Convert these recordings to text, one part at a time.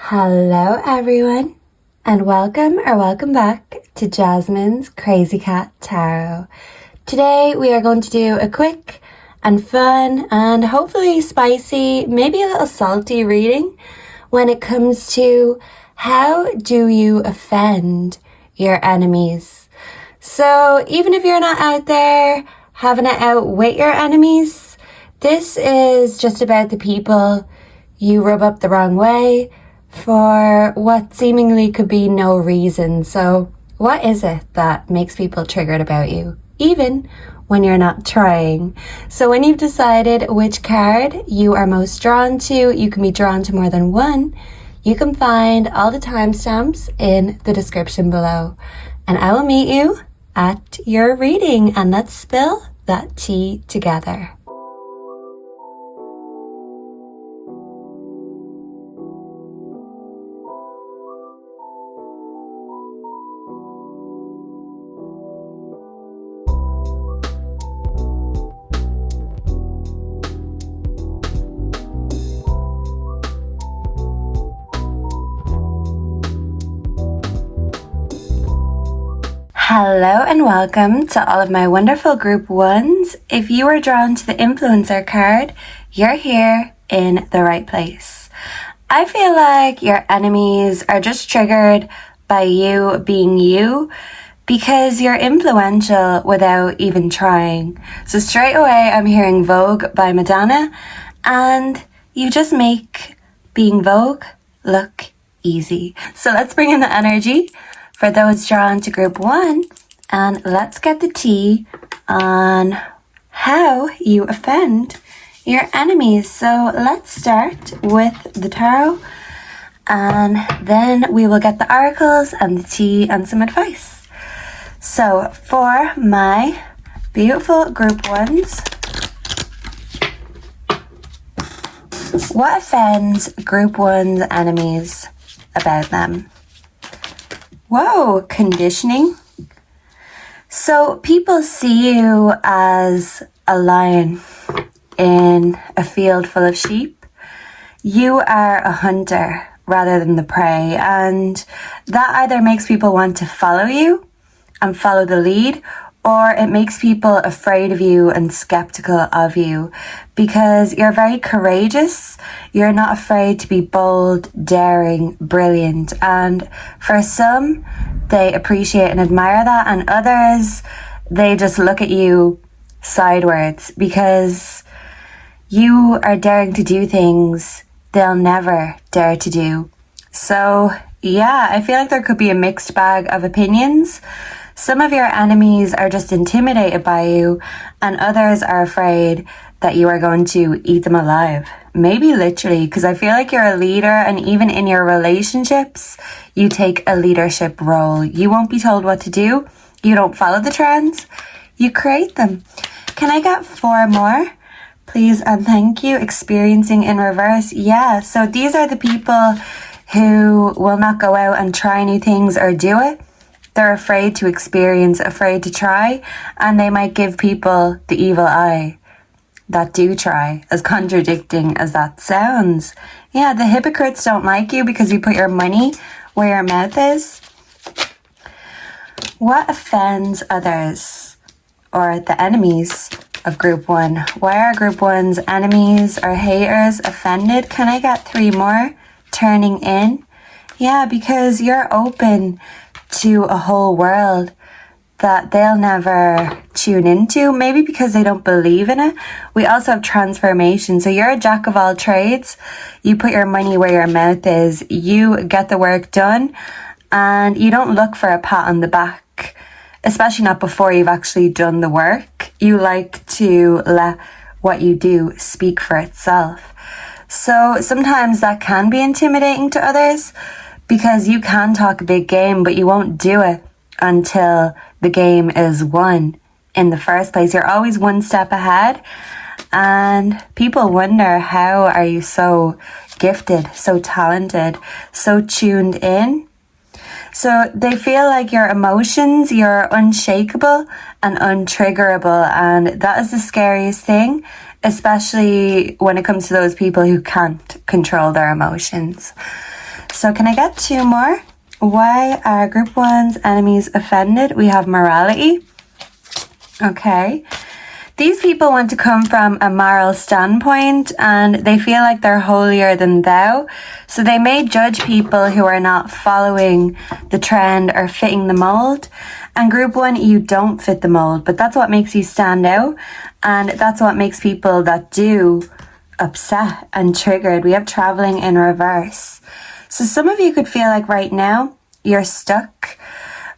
Hello everyone, and welcome back to Jasmine's Crazy Cat Tarot. Today we are going to do a quick and fun and hopefully spicy, maybe a little salty reading when it comes to how do you offend your enemies. So even if you're not out there having it out with your enemies, this is just about the people you rub up the wrong way for what seemingly could be no reason. So what is it that makes people triggered about you, even when you're not trying? So when you've decided which card you are most drawn to, you can be drawn to more than one. You can find all the timestamps in the description below. And I will meet you at your reading, and let's spill that tea together. Hello and welcome to all of my wonderful group ones. If you are drawn to the influencer card, you're here in the right place. I feel like your enemies are just triggered by you being you because you're influential without even trying. So straight away I'm hearing Vogue by Madonna, and you just make being Vogue look easy. So let's bring in the energy for those drawn to group one, and let's get the tea on how you offend your enemies. So let's start with the tarot, and then we will get the oracles and the tea and some advice. So for my beautiful group ones, what offends group one's enemies about them? Whoa, conditioning. So people see you as a lion in a field full of sheep. You are a hunter rather than the prey, and that either makes people want to follow you and follow the lead, or it makes people afraid of you and skeptical of you because you're very courageous. You're not afraid to be bold, daring, brilliant. And for some, they appreciate and admire that. And others, they just look at you sideways because you are daring to do things they'll never dare to do. So yeah, I feel like there could be a mixed bag of opinions. Some of your enemies are just intimidated by you, and others are afraid that you are going to eat them alive. Maybe literally, because I feel like you're a leader, and even in your relationships, you take a leadership role. You won't be told what to do. You don't follow the trends. You create them. Can I get 4 more? Please and thank you. Experiencing in reverse. Yeah, so these are the people who will not go out and try new things or do it. They're afraid to experience, afraid to try, and they might give people the evil eye that do try, as contradicting as that sounds. Yeah, the hypocrites don't like you because you put your money where your mouth is. What offends others, or the enemies of group one? Why are group one's enemies or haters offended? Can I get 3 more? Turning in. Yeah, because you're open to a whole world that they'll never tune into, maybe because they don't believe in it. We also have transformation. So you're a jack of all trades. You put your money where your mouth is. You get the work done, and you don't look for a pat on the back, especially not before you've actually done the work. You like to let what you do speak for itself. So sometimes that can be intimidating to others, because you can talk a big game, but you won't do it until the game is won in the first place. You're always one step ahead, and people wonder, how are you so gifted, so talented, so tuned in? So they feel like your emotions, you're unshakable and untriggerable, and that is the scariest thing, especially when it comes to those people who can't control their emotions. So can I get 2 more? Why are group 1's enemies offended? We have morality. Okay. These people want to come from a moral standpoint and they feel like they're holier than thou. So they may judge people who are not following the trend or fitting the mold. And group 1, you don't fit the mold, but that's what makes you stand out. And that's what makes people that do upset and triggered. We have traveling in reverse. So some of you could feel like right now you're stuck.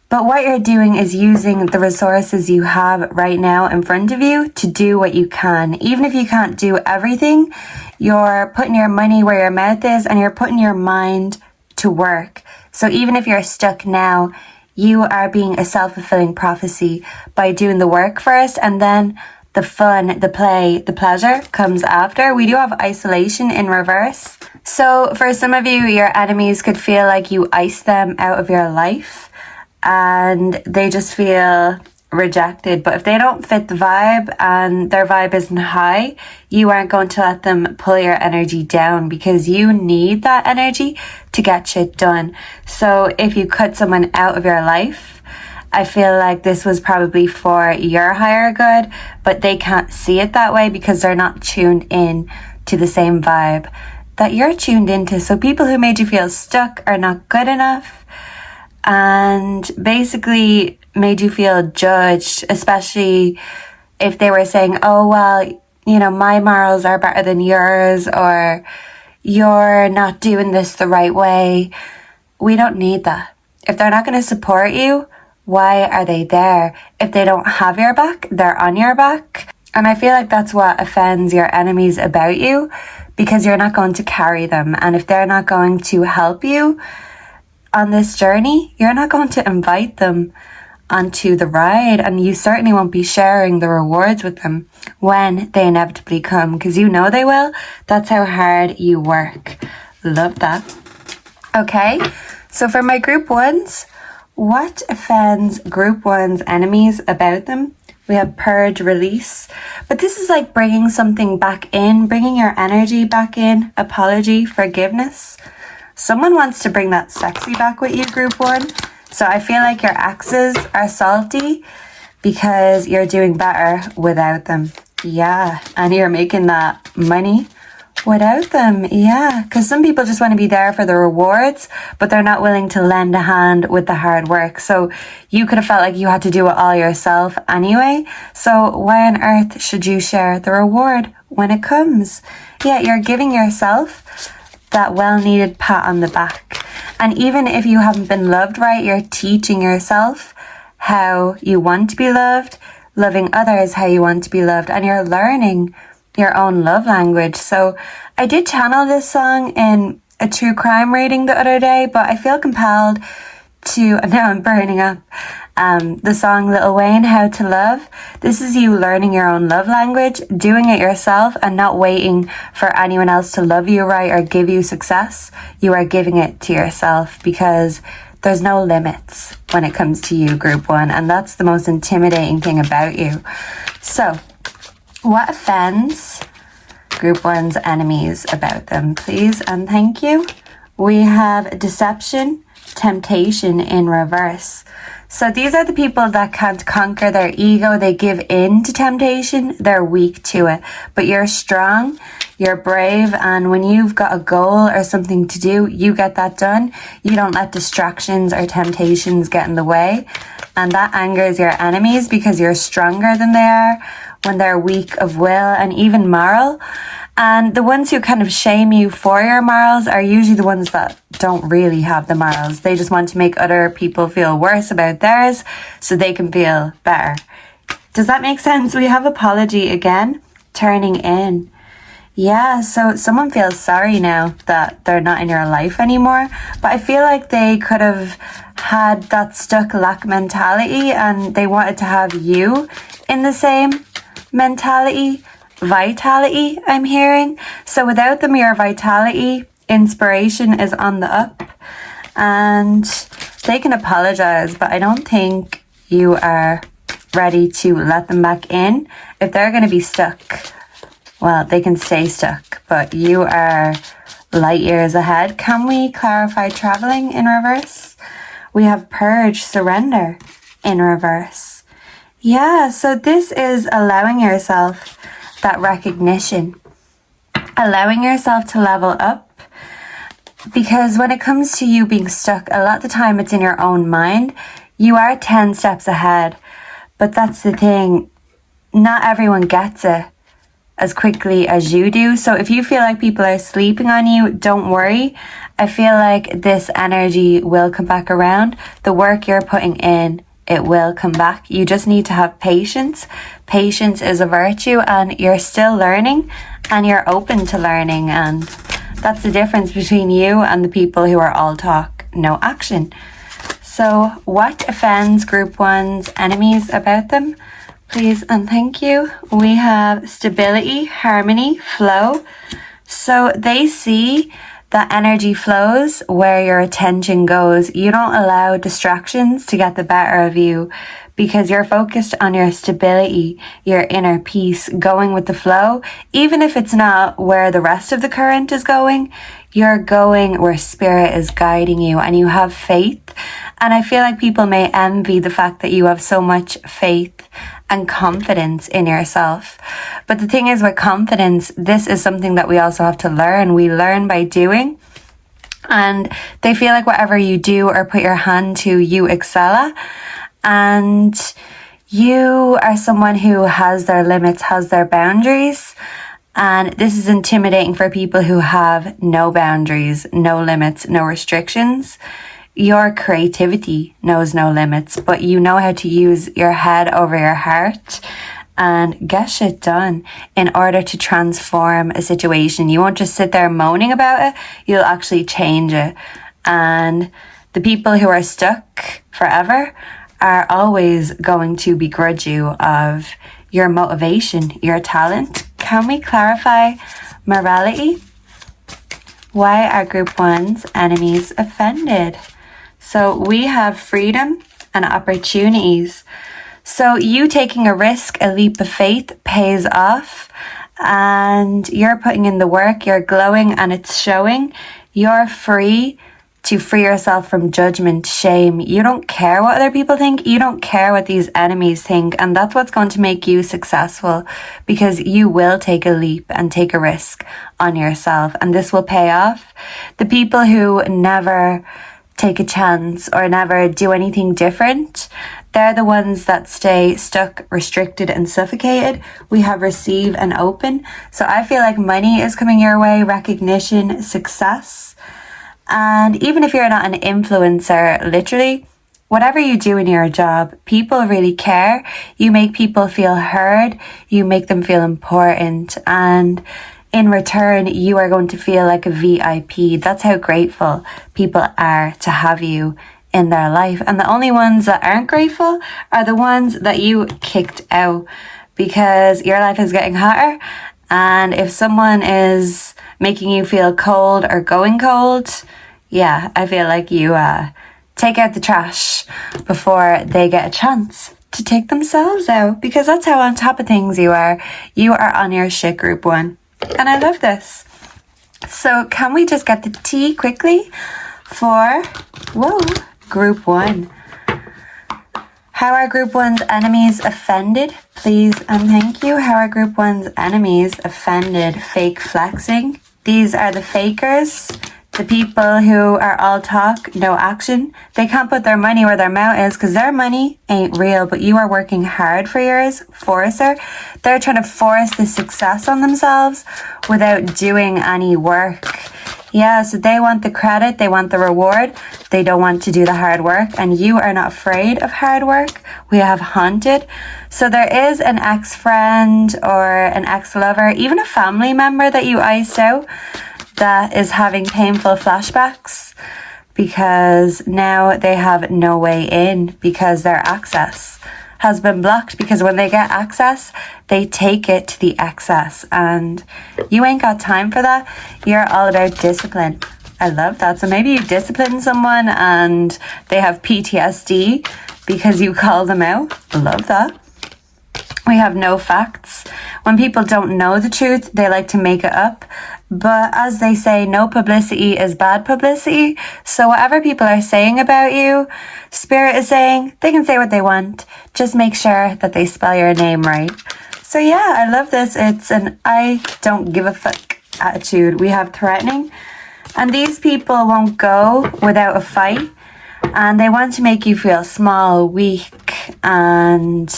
But what you're doing is using the resources you have right now in front of you to do what you can. Even if you can't do everything, you're putting your money where your mouth is and you're putting your mind to work. So even if you're stuck now, you are being a self-fulfilling prophecy by doing the work first, and then the fun, the play, the pleasure comes after. We do have isolation in reverse. So for some of you, your enemies could feel like you ice them out of your life and they just feel rejected. But if they don't fit the vibe and their vibe isn't high, you aren't going to let them pull your energy down because you need that energy to get shit done. So if you cut someone out of your life, I feel like this was probably for your higher good, but they can't see it that way because they're not tuned in to the same vibe that you're tuned into. So people who made you feel stuck are not good enough and basically made you feel judged, especially if they were saying, oh, well, you know, my morals are better than yours, or you're not doing this the right way. We don't need that. If they're not going to support you, why are they there? If they don't have your back, they're on your back. And I feel like that's what offends your enemies about you, because you're not going to carry them. And if they're not going to help you on this journey, you're not going to invite them onto the ride, and you certainly won't be sharing the rewards with them when they inevitably come, because you know they will. That's how hard you work. Love that. Okay, so for my group 1s, what offends group 1's enemies about them? We have purge, release. But this is like bringing something back in, bringing your energy back in, apology, forgiveness. Someone wants to bring that sexy back with you, group 1. So I feel like your exes are salty because you're doing better without them. Yeah, and you're making that money without them. Yeah, because some people just want to be there for the rewards, but they're not willing to lend a hand with the hard work. So you could have felt like you had to do it all yourself anyway. So why on earth should you share the reward when it comes? Yeah, you're giving yourself that well-needed pat on the back. And even if you haven't been loved right, you're teaching yourself how you want to be loved, loving others how you want to be loved, and you're learning your own love language. So I did channel this song in a true crime reading the other day, but I feel compelled to, now I'm burning up, the song Lil Wayne, How to Love. This is you learning your own love language, doing it yourself and not waiting for anyone else to love you right or give you success. You are giving it to yourself because there's no limits when it comes to you, group 1, and that's the most intimidating thing about you. So what offends group 1's enemies about them, please and thank you? We have deception, temptation in reverse. So these are the people that can't conquer their ego. They give in to temptation. They're weak to it. But you're strong, you're brave, and when you've got a goal or something to do, you get that done. You don't let distractions or temptations get in the way. And that angers your enemies because you're stronger than they are when they're weak of will and even moral. And the ones who kind of shame you for your morals are usually the ones that don't really have the morals. They just want to make other people feel worse about theirs so they can feel better. Does that make sense? We have apology again, turning in. Yeah, so someone feels sorry now that they're not in your life anymore. But I feel like they could have had that stuck luck mentality and they wanted to have you in the same mentality. Vitality, I'm hearing. So without them, your vitality, inspiration is on the up, and they can apologize, but I don't think you are ready to let them back in. If they're going to be stuck, well, they can stay stuck, but you are light years ahead. Can we clarify traveling in reverse? We have purge, surrender in reverse. Yeah, so this is allowing yourself that recognition, allowing yourself to level up. Because when it comes to you being stuck, a lot of the time it's in your own mind. You are 10 steps ahead, but that's the thing. Not everyone gets it as quickly as you do. So if you feel like people are sleeping on you, don't worry. I feel like this energy will come back around. The work you're putting in, it will come back. You just need to have patience. Patience is a virtue, and you're still learning and you're open to learning. And that's the difference between you and the people who are all talk, no action. So what offends group one's enemies about them? Please and thank you. We have stability, harmony, flow. So they see that energy flows where your attention goes. You don't allow distractions to get the better of you because you're focused on your stability, your inner peace, going with the flow. Even if it's not where the rest of the current is going, you're going where spirit is guiding you, and you have faith. And I feel like people may envy the fact that you have so much faith and confidence in yourself. But the thing is, with confidence, this is something that we also have to learn. We learn by doing. And they feel like whatever you do or put your hand to, you excel at. And you are someone who has their limits, has their boundaries. And this is intimidating for people who have no boundaries, no limits, no restrictions. Your creativity knows no limits, but you know how to use your head over your heart and get shit done in order to transform a situation. You won't just sit there moaning about it, you'll actually change it. And the people who are stuck forever are always going to begrudge you of your motivation, your talent. Can we clarify morality? Why are group one's enemies offended? So we have freedom and opportunities. So you taking a risk, a leap of faith pays off, and you're putting in the work, you're glowing and it's showing. You're free to free yourself from judgment, shame. You don't care what other people think. You don't care what these enemies think. And that's what's going to make you successful, because you will take a leap and take a risk on yourself, and this will pay off. The people who never take a chance or never do anything different, they're the ones that stay stuck, restricted and suffocated. We have receive and open. So I feel like money is coming your way, recognition, success. And even if you're not an influencer, literally, whatever you do in your job, people really care. You make people feel heard. You make them feel important. And in return, you are going to feel like a VIP. That's how grateful people are to have you in their life. And the only ones that aren't grateful are the ones that you kicked out, because your life is getting hotter. And if someone is making you feel cold or going cold, yeah, I feel like you take out the trash before they get a chance to take themselves out, because that's how on top of things you are. You are on your shit, group one. And I love this. So can we just get the tea quickly for, group one? How are group one's enemies offended? Please and thank you. How are group one's enemies offended? Fake flexing. These are the fakers. The people who are all talk, no action. They can't put their money where their mouth is because their money ain't real, but you are working hard for yours. Forcer. They're trying to force the success on themselves without doing any work. Yeah, so they want the credit, they want the reward. They don't want to do the hard work, and you are not afraid of hard work. We have haunted. So there is an ex-friend or an ex-lover, even a family member that you iced out, that is having painful flashbacks because now they have no way in, because their access has been blocked. Because when they get access, they take it to the excess, and you ain't got time for that. You're all about discipline. I love that. So maybe you discipline someone and they have PTSD because you call them out. Love that. We have no facts. When people don't know the truth, they like to make it up. But as they say, no publicity is bad publicity. So whatever people are saying about you, Spirit is saying, they can say what they want. Just make sure that they spell your name right. So yeah, I love this. It's an I don't give a fuck attitude. We have threatening. And these people won't go without a fight. And they want to make you feel small, weak, and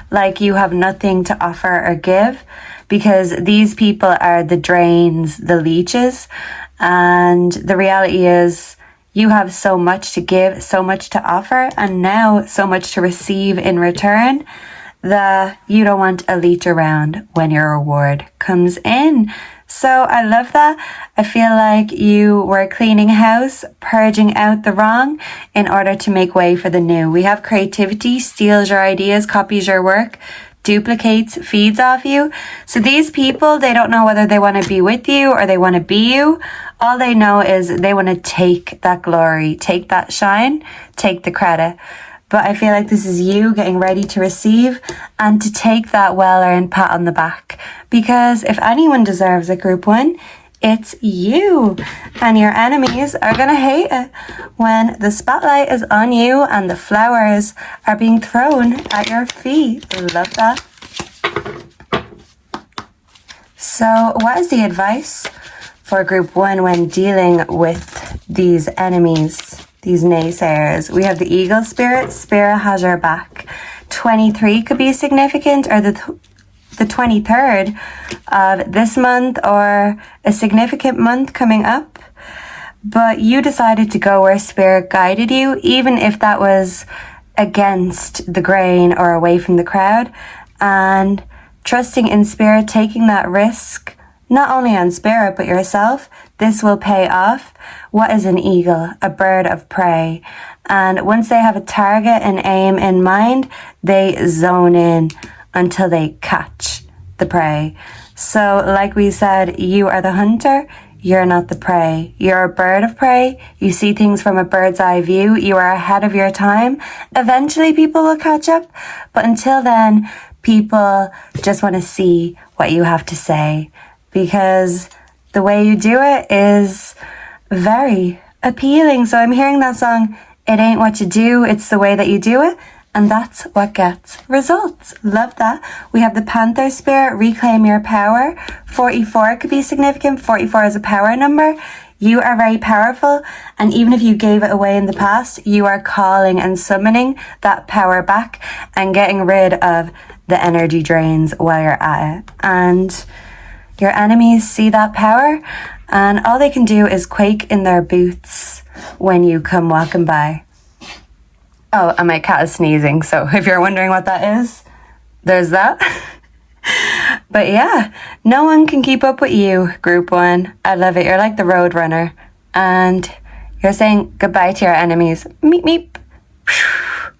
like you have nothing to offer or give, because these people are the drains, the leeches. And the reality is you have so much to give, so much to offer, and now so much to receive in return that you don't want a leech around when your reward comes in. So I love that. I feel like you were cleaning house, purging out the wrong in order to make way for the new. We have creativity, steals your ideas, copies your work, duplicates, feeds off you. So these people, they don't know whether they want to be with you or they want to be you. All they know is they want to take that glory, take that shine, take the credit. But I feel like this is you getting ready to receive and to take that well-earned pat on the back. Because if anyone deserves a group one, it's you. And your enemies are going to hate it when the spotlight is on you and the flowers are being thrown at your feet. Love that. So what is the advice for group one when dealing with these enemies? These naysayers? We have the eagle spirit. Spirit has your back. 23 could be significant, or the 23rd of this month, or a significant month coming up. But you decided to go where Spirit guided you, even if that was against the grain or away from the crowd. And trusting in Spirit, taking that risk, not only on Spirit, but yourself, this will pay off. What is an eagle? A bird of prey. And once they have a target and aim in mind, they zone in until they catch the prey. So like we said, you are the hunter, you're not the prey. You're a bird of prey. You see things from a bird's eye view. You are ahead of your time. Eventually people will catch up. But until then, people just want to see what you have to say, because the way you do it is very appealing. So I'm hearing that song, it ain't what you do, it's the way that you do it. And that's what gets results. Love that. We have the Panther Spirit, reclaim your power. 44 could be significant. 44 is a power number. You are very powerful. And even if you gave it away in the past, you are calling and summoning that power back and getting rid of the energy drains while you're at it. And your enemies see that power, and all they can do is quake in their boots when you come walking by. Oh, and my cat is sneezing, so if you're wondering what that is, there's that. But yeah, no one can keep up with you, group one. I love it. You're like the road runner, and you're saying goodbye to your enemies. Meep, meep.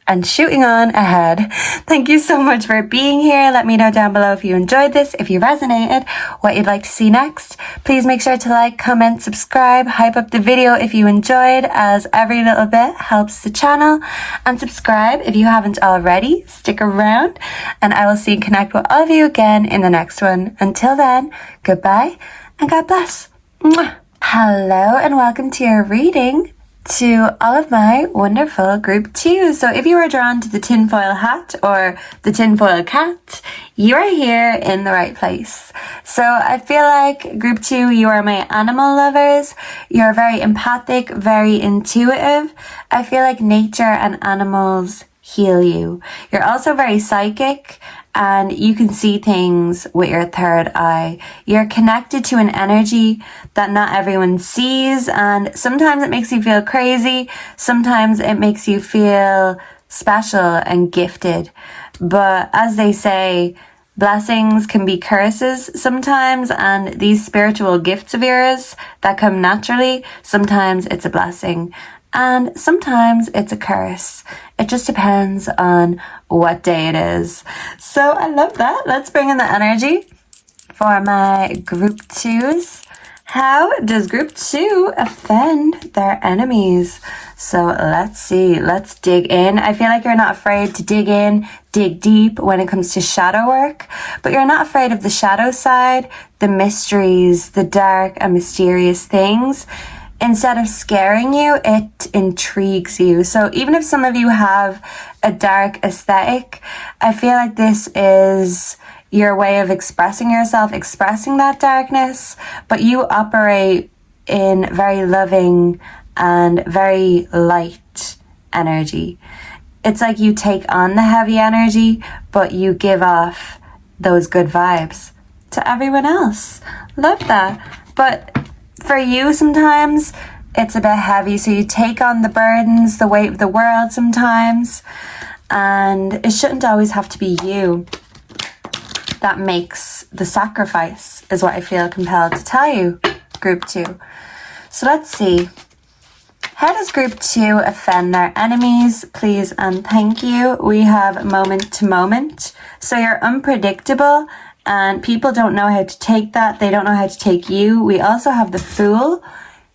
And shooting on ahead. Thank you so much for being here. Let me know down below if you enjoyed this, if you resonated, what you'd like to see next. Please make sure to like, comment, subscribe, hype up the video if you enjoyed, as every little bit helps the channel. And subscribe if you haven't already. Stick around, and I will see and connect with all of you again in the next one. Until then, goodbye and God bless. Mwah. Hello and welcome to your reading to all of my wonderful group 2. So if you are drawn to the tinfoil hat or the tinfoil cat, you are here in the right place. So I feel like group 2, you are my animal lovers. You're very empathic, very intuitive. I feel like nature and animals heal you. You're also very psychic, and you can see things with your third eye. You're connected to an energy that not everyone sees, and sometimes it makes you feel crazy, sometimes it makes you feel special and gifted. But as they say, blessings can be curses sometimes, and these spiritual gifts of yours that come naturally, sometimes it's a blessing. And sometimes it's a curse. It just depends on what day it is. So I love that. Let's bring in the energy for my group 2s. How does group 2 offend their enemies? So let's see. Let's dig in. I feel like you're not afraid to dig in, dig deep when it comes to shadow work, but you're not afraid of the shadow side, the mysteries, the dark and mysterious things. Instead of scaring you, it intrigues you. So even if some of you have a dark aesthetic, I feel like this is your way of expressing yourself, expressing that darkness, but you operate in very loving and very light energy. It's like you take on the heavy energy, but you give off those good vibes to everyone else. Love that. But for you, sometimes it's a bit heavy, so you take on the burdens, the weight of the world sometimes, and it shouldn't always have to be you that makes the sacrifice, is what I feel compelled to tell you, group 2. So let's see. How does group 2 offend their enemies? Please and thank you. We have moment to moment. So you're unpredictable and people don't know how to take that. They don't know how to take you. We also have the Fool.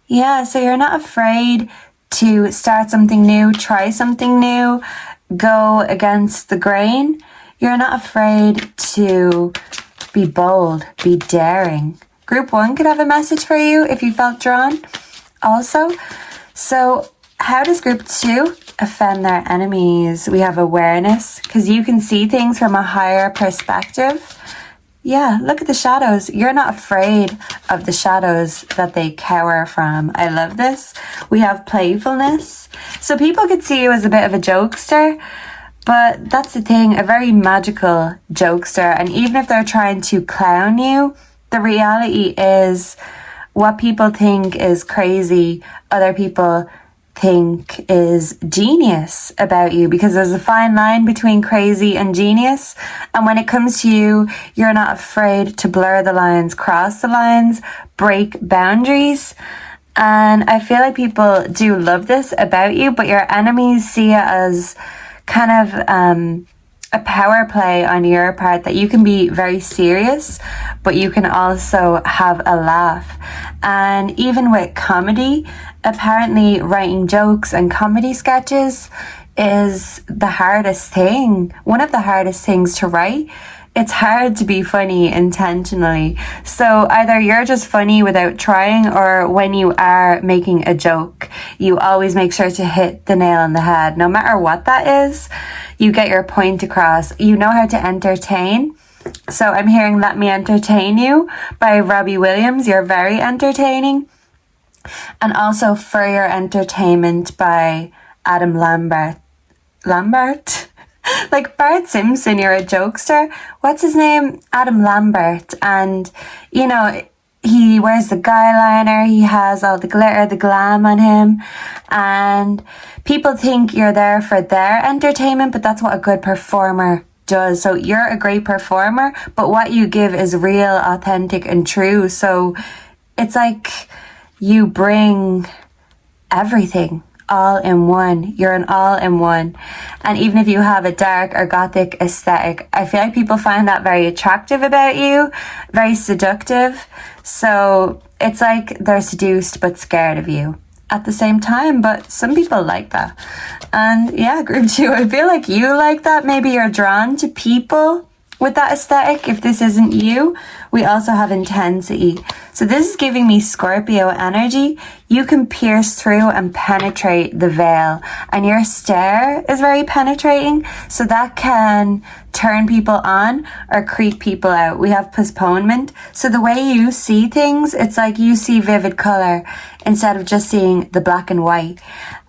Yeah, so you're not afraid to start something new, try something new, go against the grain. You're not afraid to be bold, be daring. Group 1 could have a message for you if you felt drawn also. So how does group 2 offend their enemies? We have awareness, because you can see things from a higher perspective. Yeah, look at the shadows. You're not afraid of the shadows that they cower from. I love this. We have playfulness. So people could see you as a bit of a jokester, but that's the thing, a very magical jokester. And even if they're trying to clown you, the reality is what people think is crazy, other people think is genius about you, because there's a fine line between crazy and genius. And when it comes to you, you're not afraid to blur the lines, cross the lines, break boundaries. And I feel like people do love this about you, but your enemies see it as kind of a power play on your part, that you can be very serious, but you can also have a laugh. And even with comedy, apparently writing jokes and comedy sketches is the hardest thing, one of the hardest things to write. It's hard to be funny intentionally. So either you're just funny without trying, or when you are making a joke, you always make sure to hit the nail on the head. No matter what that is, you get your point across. You know how to entertain. So I'm hearing Let Me Entertain You by Robbie Williams. You're very entertaining. And also For Your Entertainment by Adam Lambert. Lambert? Like Bart Simpson, you're a jokester. What's his name? Adam Lambert. And, you know, he wears the guy liner. He has all the glitter, the glam on him. And people think you're there for their entertainment, but that's what a good performer does. So you're a great performer, but what you give is real, authentic and true. So it's like you bring everything all in one. You're an all in one. And even if you have a dark or gothic aesthetic, I feel like people find that very attractive about you, very seductive. So it's like they're seduced but scared of you at the same time, but some people like that. And yeah, group 2, I feel like you like that. Maybe you're drawn to people with that aesthetic. If this isn't you, we also have intensity. So this is giving me Scorpio energy. You can pierce through and penetrate the veil, and your stare is very penetrating, so that can turn people on or creep people out. We have postponement. So the way you see things, it's like you see vivid color instead of just seeing the black and white.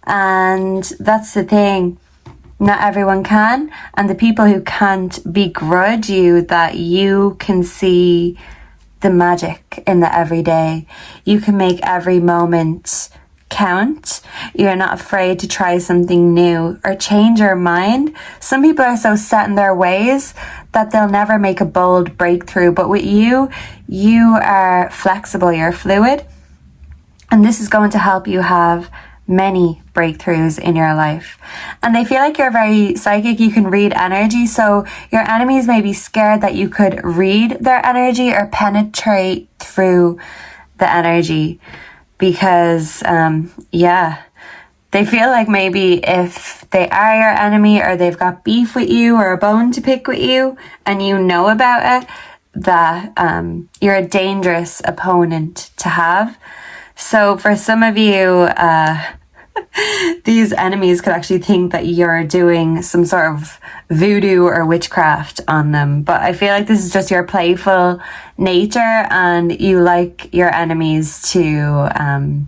And that's the thing. Not everyone can, and the people who can't begrudge you that you can see the magic in the everyday. You can make every moment count. You're not afraid to try something new or change your mind. Some people are so set in their ways that they'll never make a bold breakthrough, but with you, you are flexible, you're fluid, and this is going to help you have many breakthroughs in your life. And they feel like you're very psychic. You can read energy. So your enemies may be scared that you could read their energy or penetrate through the energy because, they feel like maybe if they are your enemy or they've got beef with you or a bone to pick with you and you know about it, that you're a dangerous opponent to have. So for some of you, these enemies could actually think that you're doing some sort of voodoo or witchcraft on them. But I feel like this is just your playful nature and you like your enemies to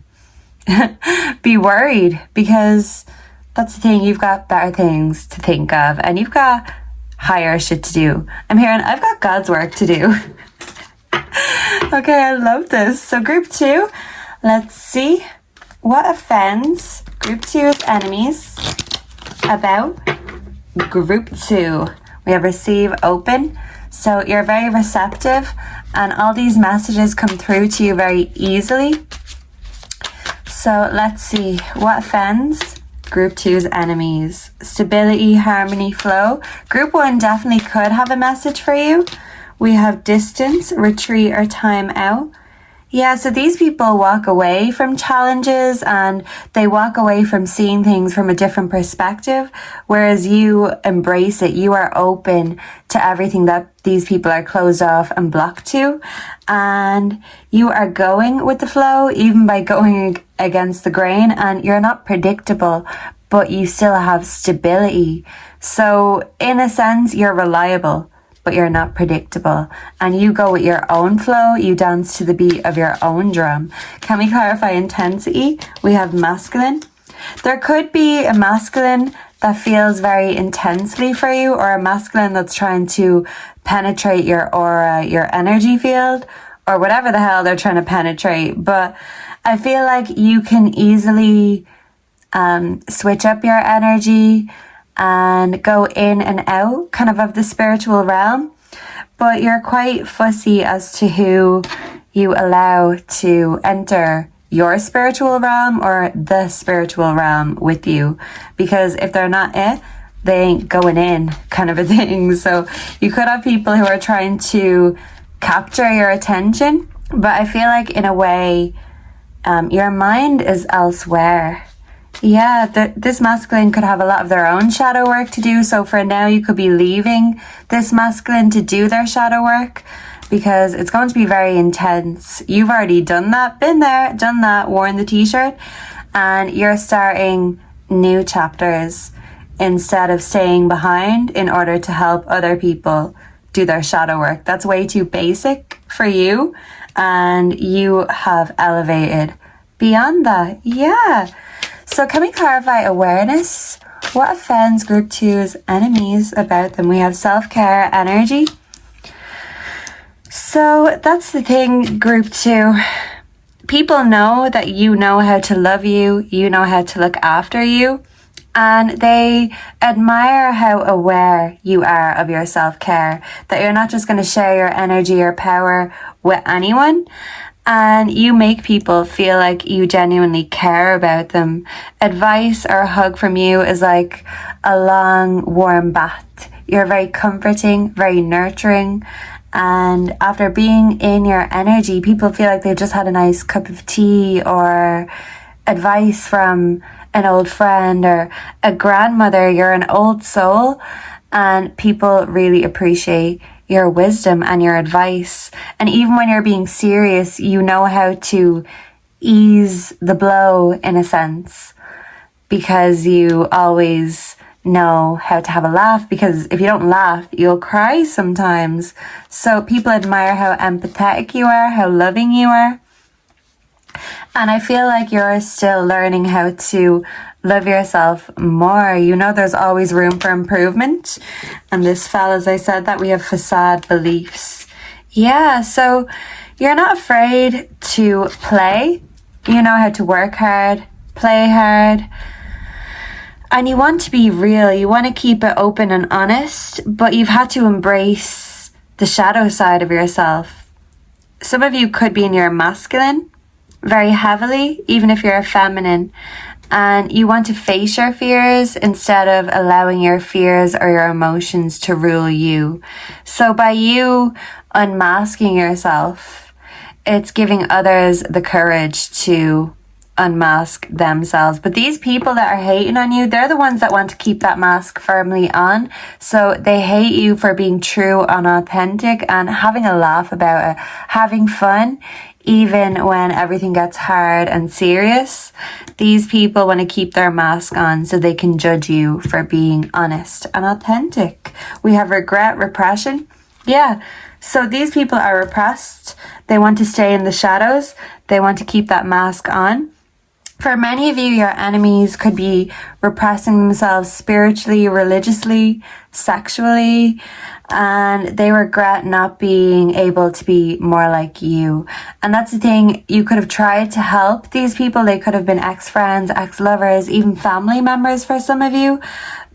be worried, because that's the thing, you've got better things to think of and you've got higher shit to do. I'm hearing I've got God's work to do. Okay, I love this. So group 2, let's see what offends group 2's enemies about group 2. We have receive, open. So you're very receptive and all these messages come through to you very easily. So let's see what offends group 2's enemies. Stability, harmony, flow. Group 1 definitely could have a message for you. We have distance, retreat, or time out. Yeah, so these people walk away from challenges and they walk away from seeing things from a different perspective, whereas you embrace it. You are open to everything that these people are closed off and blocked to, and you are going with the flow, even by going against the grain, and you're not predictable, but you still have stability. So in a sense, you're reliable, but you're not predictable, and you go with your own flow. You dance to the beat of your own drum. Can we clarify intensity? We have masculine. There could be a masculine that feels very intensely for you, or a masculine that's trying to penetrate your aura, your energy field, or whatever the hell they're trying to penetrate. But I feel like you can easily switch up your energy and go in and out kind of the spiritual realm, but you're quite fussy as to who you allow to enter your spiritual realm or the spiritual realm with you, because if they're not it, they ain't going in, kind of a thing. So you could have people who are trying to capture your attention, but I feel like in a way your mind is elsewhere. Yeah, this masculine could have a lot of their own shadow work to do. So for now, you could be leaving this masculine to do their shadow work, because it's going to be very intense. You've already done that, been there, done that, worn the t-shirt, and you're starting new chapters instead of staying behind in order to help other people do their shadow work. That's way too basic for you, and you have elevated beyond that. Yeah. So can we clarify awareness? What offends group 2's enemies about them? We have self-care, energy. So that's the thing, group 2. People know that you know how to love you, you know how to look after you, and they admire how aware you are of your self-care, that you're not just going to share your energy or power with anyone. And you make people feel like you genuinely care about them. Advice or a hug from you is like a long, warm bath. You're very comforting, very nurturing. And after being in your energy, people feel like they've just had a nice cup of tea or advice from an old friend or a grandmother. You're an old soul, and people really appreciate your wisdom and your advice. And even when you're being serious, you know how to ease the blow in a sense, because you always know how to have a laugh, because if you don't laugh, you'll cry sometimes. So people admire how empathetic you are, how loving you are. And I feel like you're still learning how to love yourself more. You know, there's always room for improvement. And this fell, as I said, that we have facade beliefs. Yeah, so you're not afraid to play. You know how to work hard, play hard. And you want to be real. You want to keep it open and honest, but you've had to embrace the shadow side of yourself. Some of you could be in your masculine very heavily, even if you're a feminine, and you want to face your fears instead of allowing your fears or your emotions to rule you. So by you unmasking yourself, It's giving others the courage to unmask themselves. But these people that are hating on you, they're the ones that want to keep that mask firmly on. So they hate you for being true and authentic and having a laugh about it, having fun, even when everything gets hard and serious. These people want to keep their mask on so they can judge you for being honest and authentic. We have regret, repression. Yeah. So these people are repressed. They want to stay in the shadows. They want to keep that mask on. For many of you, your enemies could be repressing themselves spiritually, religiously, sexually, and they regret not being able to be more like you. And that's the thing, you could have tried to help these people. They could have been ex-friends, ex-lovers, even family members for some of you,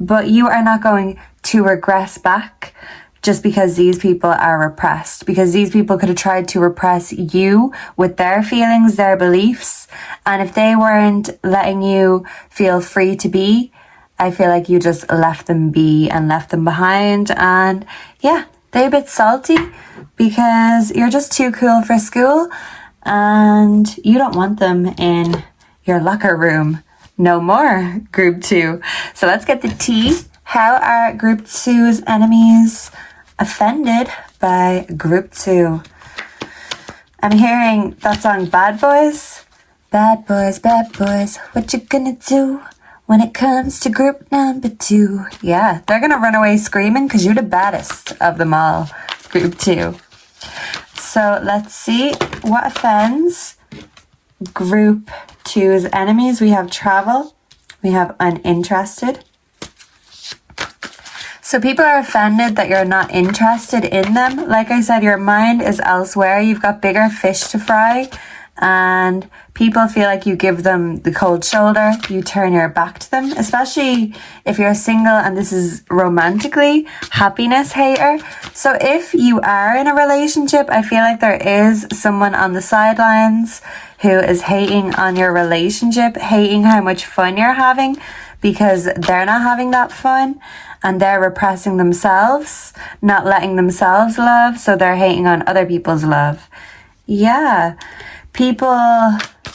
but you are not going to regress back just because these people are repressed, because these people could have tried to repress you with their feelings, their beliefs. And if they weren't letting you feel free to be, I feel like you just left them be and left them behind. And yeah, they're a bit salty because you're just too cool for school and you don't want them in your locker room no more, group 2. So let's get the tea. How are group 2's enemies offended by group 2? I'm hearing that song Bad Boys. Bad boys, what you gonna do when it comes to group number 2? Yeah, they're gonna run away screaming because you're the baddest of them all, group 2. So let's see what offends group 2's enemies. We have travel, we have uninterested. So people are offended that you're not interested in them. Like I said, your mind is elsewhere. You've got bigger fish to fry. And people feel like you give them the cold shoulder. You turn your back to them. Especially if you're single and this is romantically. Happiness hater. So if you are in a relationship, I feel like there is someone on the sidelines who is hating on your relationship. Hating how much fun you're having. Because they're not having that fun. And they're repressing themselves, not letting themselves love, so they're hating on other people's love. Yeah, people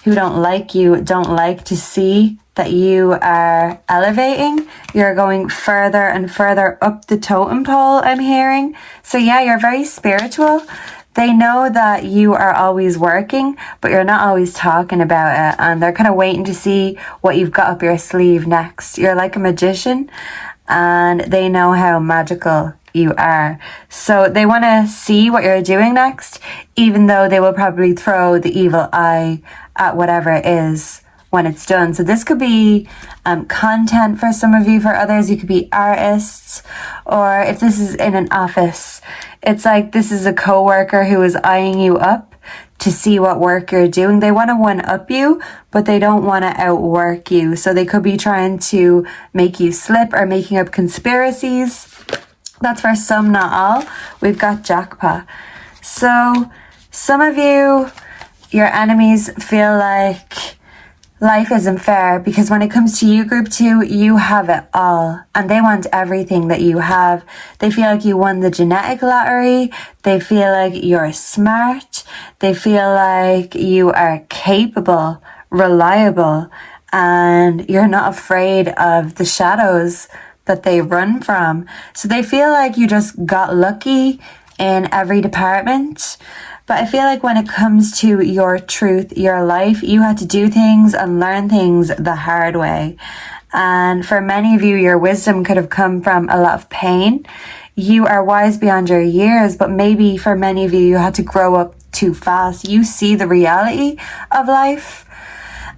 who don't like you don't like to see that you are elevating. You're going further and further up the totem pole, I'm hearing. So yeah, you're very spiritual. They know that you are always working, but you're not always talking about it. And they're kind of waiting to see what you've got up your sleeve next. You're like a magician. And they know how magical you are. So they want to see what you're doing next, even though they will probably throw the evil eye at whatever it is when it's done. So this could be content for some of you. For others, you could be artists. Or if this is in an office, it's like this is a coworker who is eyeing you up to see what work you're doing. They want to one-up you, but they don't want to outwork you. So they could be trying to make you slip or making up conspiracies. That's for some, not all. We've got jackpot. So some of you, your enemies feel like life isn't fair because when it comes to you, group 2, you have it all and they want everything that you have. They feel like you won the genetic lottery. They feel like you're smart. They feel like you are capable, reliable, and you're not afraid of the shadows that they run from. So they feel like you just got lucky in every department. But I feel like when it comes to your truth, your life, you had to do things and learn things the hard way. And for many of you, your wisdom could have come from a lot of pain. You are wise beyond your years, but maybe for many of you, you had to grow up too fast. You see the reality of life.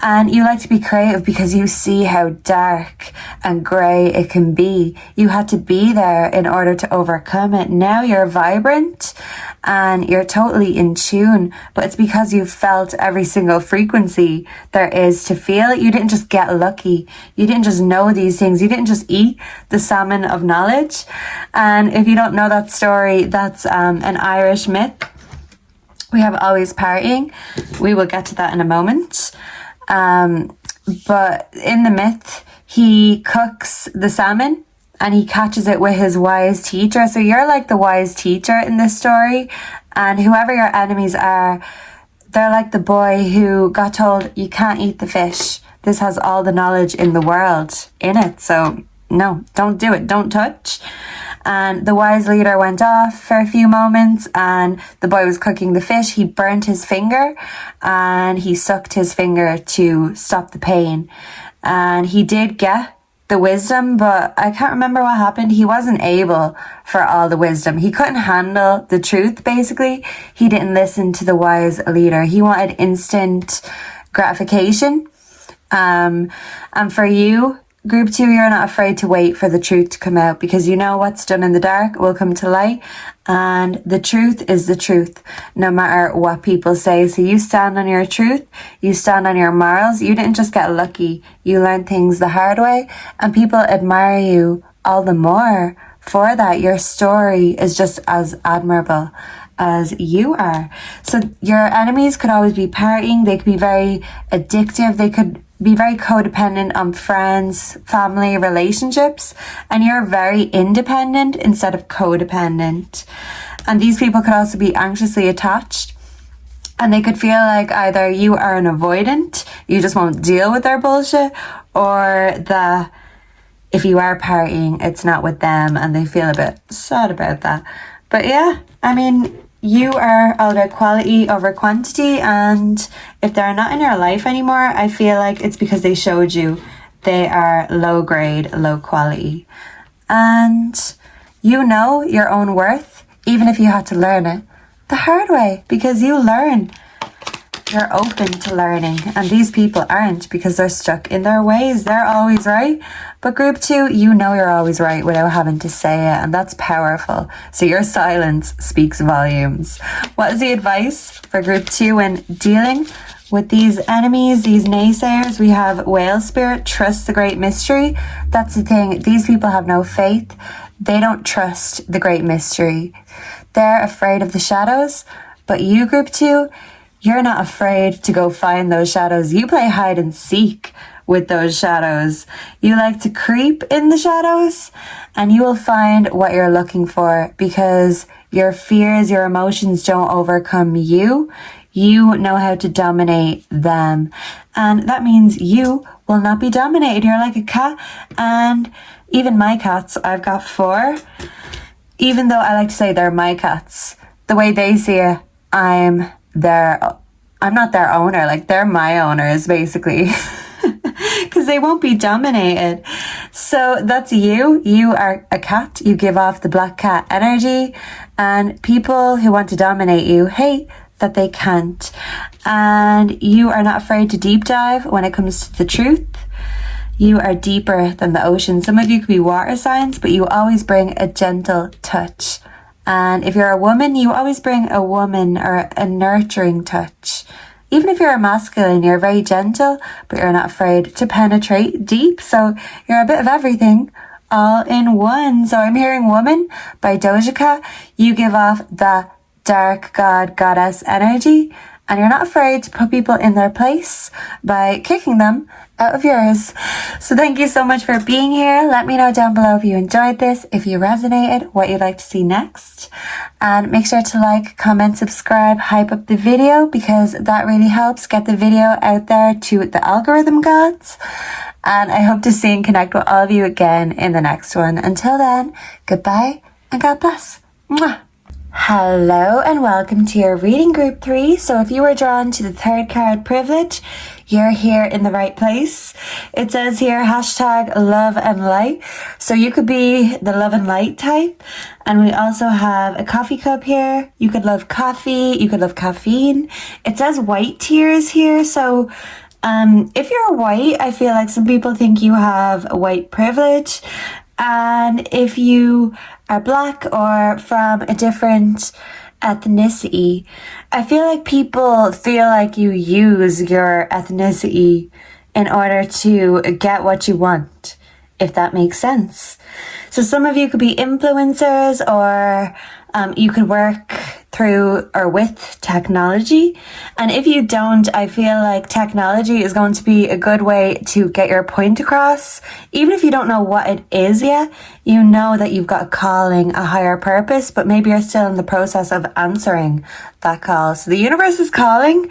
And you like to be creative because you see how dark and grey it can be. You had to be there in order to overcome it. Now you're vibrant and you're totally in tune, but it's because you've felt every single frequency there is to feel it. You didn't just get lucky. You didn't just know these things. You didn't just eat the salmon of knowledge. And if you don't know that story, that's an Irish myth. We have always partying. We will get to that in a moment. But in the myth, he cooks the salmon and he catches it with his wise teacher. So you're like the wise teacher in this story. And whoever your enemies are, They're like the boy who got told, you can't eat the fish. This has all the knowledge in the world in it. So no, don't do it. Don't touch. And the wise leader went off for a few moments, and the boy was cooking the fish. He burnt his finger and he sucked his finger to stop the pain. And he did get the wisdom, but I can't remember what happened. He wasn't able for all the wisdom. He couldn't handle the truth, basically. He didn't listen to the wise leader. He wanted instant gratification. And for you, Group 2, you're not afraid to wait for the truth to come out, because you know what's done in the dark will come to light, and the truth is the truth, no matter what people say. So you stand on your truth, you stand on your morals. You didn't just get lucky, you learned things the hard way, and people admire you all the more for that. Your story is just as admirable as you are. So your enemies could always be partying, they could be very addictive, they could be very codependent on friends, family, relationships, and you're very independent instead of codependent. And these people could also be anxiously attached, and they could feel like either you are an avoidant, you just won't deal with their bullshit, or that if you are partying, it's not with them, and they feel a bit sad about that. But yeah, I mean, you are all about quality over quantity, and if they're not in your life anymore, I feel like it's because they showed you they are low grade, low quality. And you know your own worth, even if you had to learn it the hard way, because you learn. You're open to learning, and these people aren't, because they're stuck in their ways. They're always right. But Group 2, you know you're always right without having to say it, and that's powerful. So your silence speaks volumes. What is the advice for Group 2 when dealing with these enemies, these naysayers? We have whale spirit, trust the great mystery. That's the thing. These people have no faith. They don't trust the great mystery. They're afraid of the shadows. But you, Group 2, you're not afraid to go find those shadows. You play hide and seek with those shadows. You like to creep in the shadows, and you will find what you're looking for, because your fears, your emotions don't overcome you. You know how to dominate them. And that means you will not be dominated. You're like a cat. And even my cats, I've got 4. Even though I like to say they're my cats, the way they see it, I'm not their owner, like they're my owners basically, because they won't be dominated. So that's you. You are a cat. You give off the black cat energy, and people who want to dominate you hate that they can't. And you are not afraid to deep dive when it comes to the truth. You are deeper than the ocean. Some of you could be water signs, but you always bring a gentle touch. And if you're a woman, you always bring a woman or a nurturing touch. Even if you're a masculine, you're very gentle, but you're not afraid to penetrate deep. So you're a bit of everything all in one. So I'm hearing Woman by Doja Cat. You give off the dark god, goddess energy, and you're not afraid to put people in their place by kicking them out of yours. So thank you so much for being here. Let me know down below if you enjoyed this, if you resonated, what you'd like to see next. And make sure to like, comment, subscribe, hype up the video, because that really helps get the video out there to the algorithm gods. And I hope to see and connect with all of you again in the next one. Until then, goodbye and God bless. Mwah. Hello and welcome to your reading Group 3. So if you were drawn to the 3rd card, Privilege, you're here in the right place. It says here hashtag love and light. So you could be the love and light type. And we also have a coffee cup here. You could love coffee. You could love caffeine. It says white tears here. So if you're white, I feel like some people think you have a white privilege. And if you are black or from a different ethnicity, I feel like people feel like you use your ethnicity in order to get what you want, if that makes sense. So some of you could be influencers, or you could work through or with technology. And if you don't, I feel like technology is going to be a good way to get your point across. Even if you don't know what it is yet, you know that you've got a calling, a higher purpose, but maybe you're still in the process of answering that call. So the universe is calling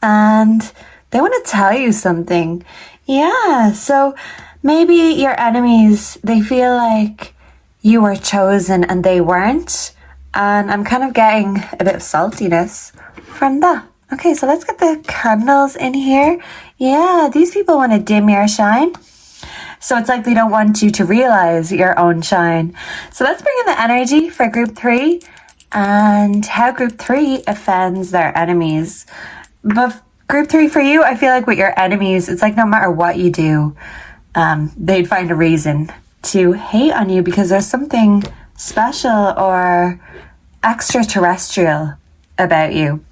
and they want to tell you something. Yeah, so maybe your enemies, they feel like you were chosen and they weren't. And I'm kind of getting a bit of saltiness from that. Okay, so let's get the candles in here. Yeah, these people want to dim your shine. So it's like they don't want you to realize your own shine. So let's bring in the energy for group 3 and how group 3 offends their enemies. But group 3 for you, I feel like with your enemies, it's like no matter what you do, they'd find a reason to hate on you because there's something special or extraterrestrial about you.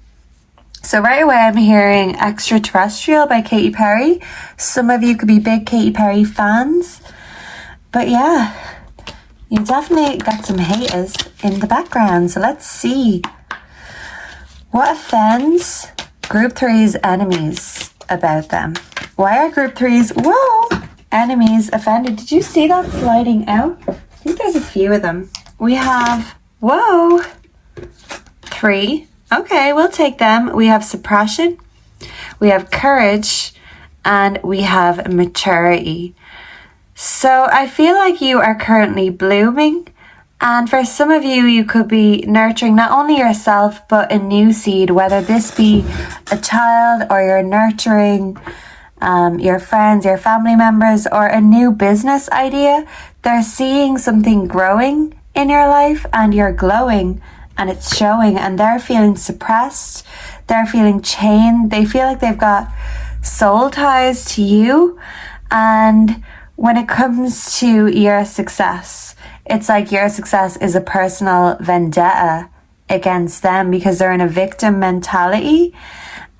So right away I'm hearing Extraterrestrial by Katy Perry. Some of you could be big Katy Perry fans. But yeah, you definitely got some haters in the background. So let's see. What offends group 3's enemies about them? Why are group 3's, enemies offended? Did you see that sliding out? I think there's a few of them. We have, 3. Okay, we'll take them. We have suppression, we have courage, and we have maturity. So I feel like you are currently blooming. And for some of you, you could be nurturing not only yourself, but a new seed, whether this be a child or you're nurturing your friends, your family members, or a new business idea. They're seeing something growing in your life and you're glowing and it's showing, and they're feeling suppressed. They're feeling chained. They feel like they've got soul ties to you. And when it comes to your success, it's like your success is a personal vendetta against them because they're in a victim mentality.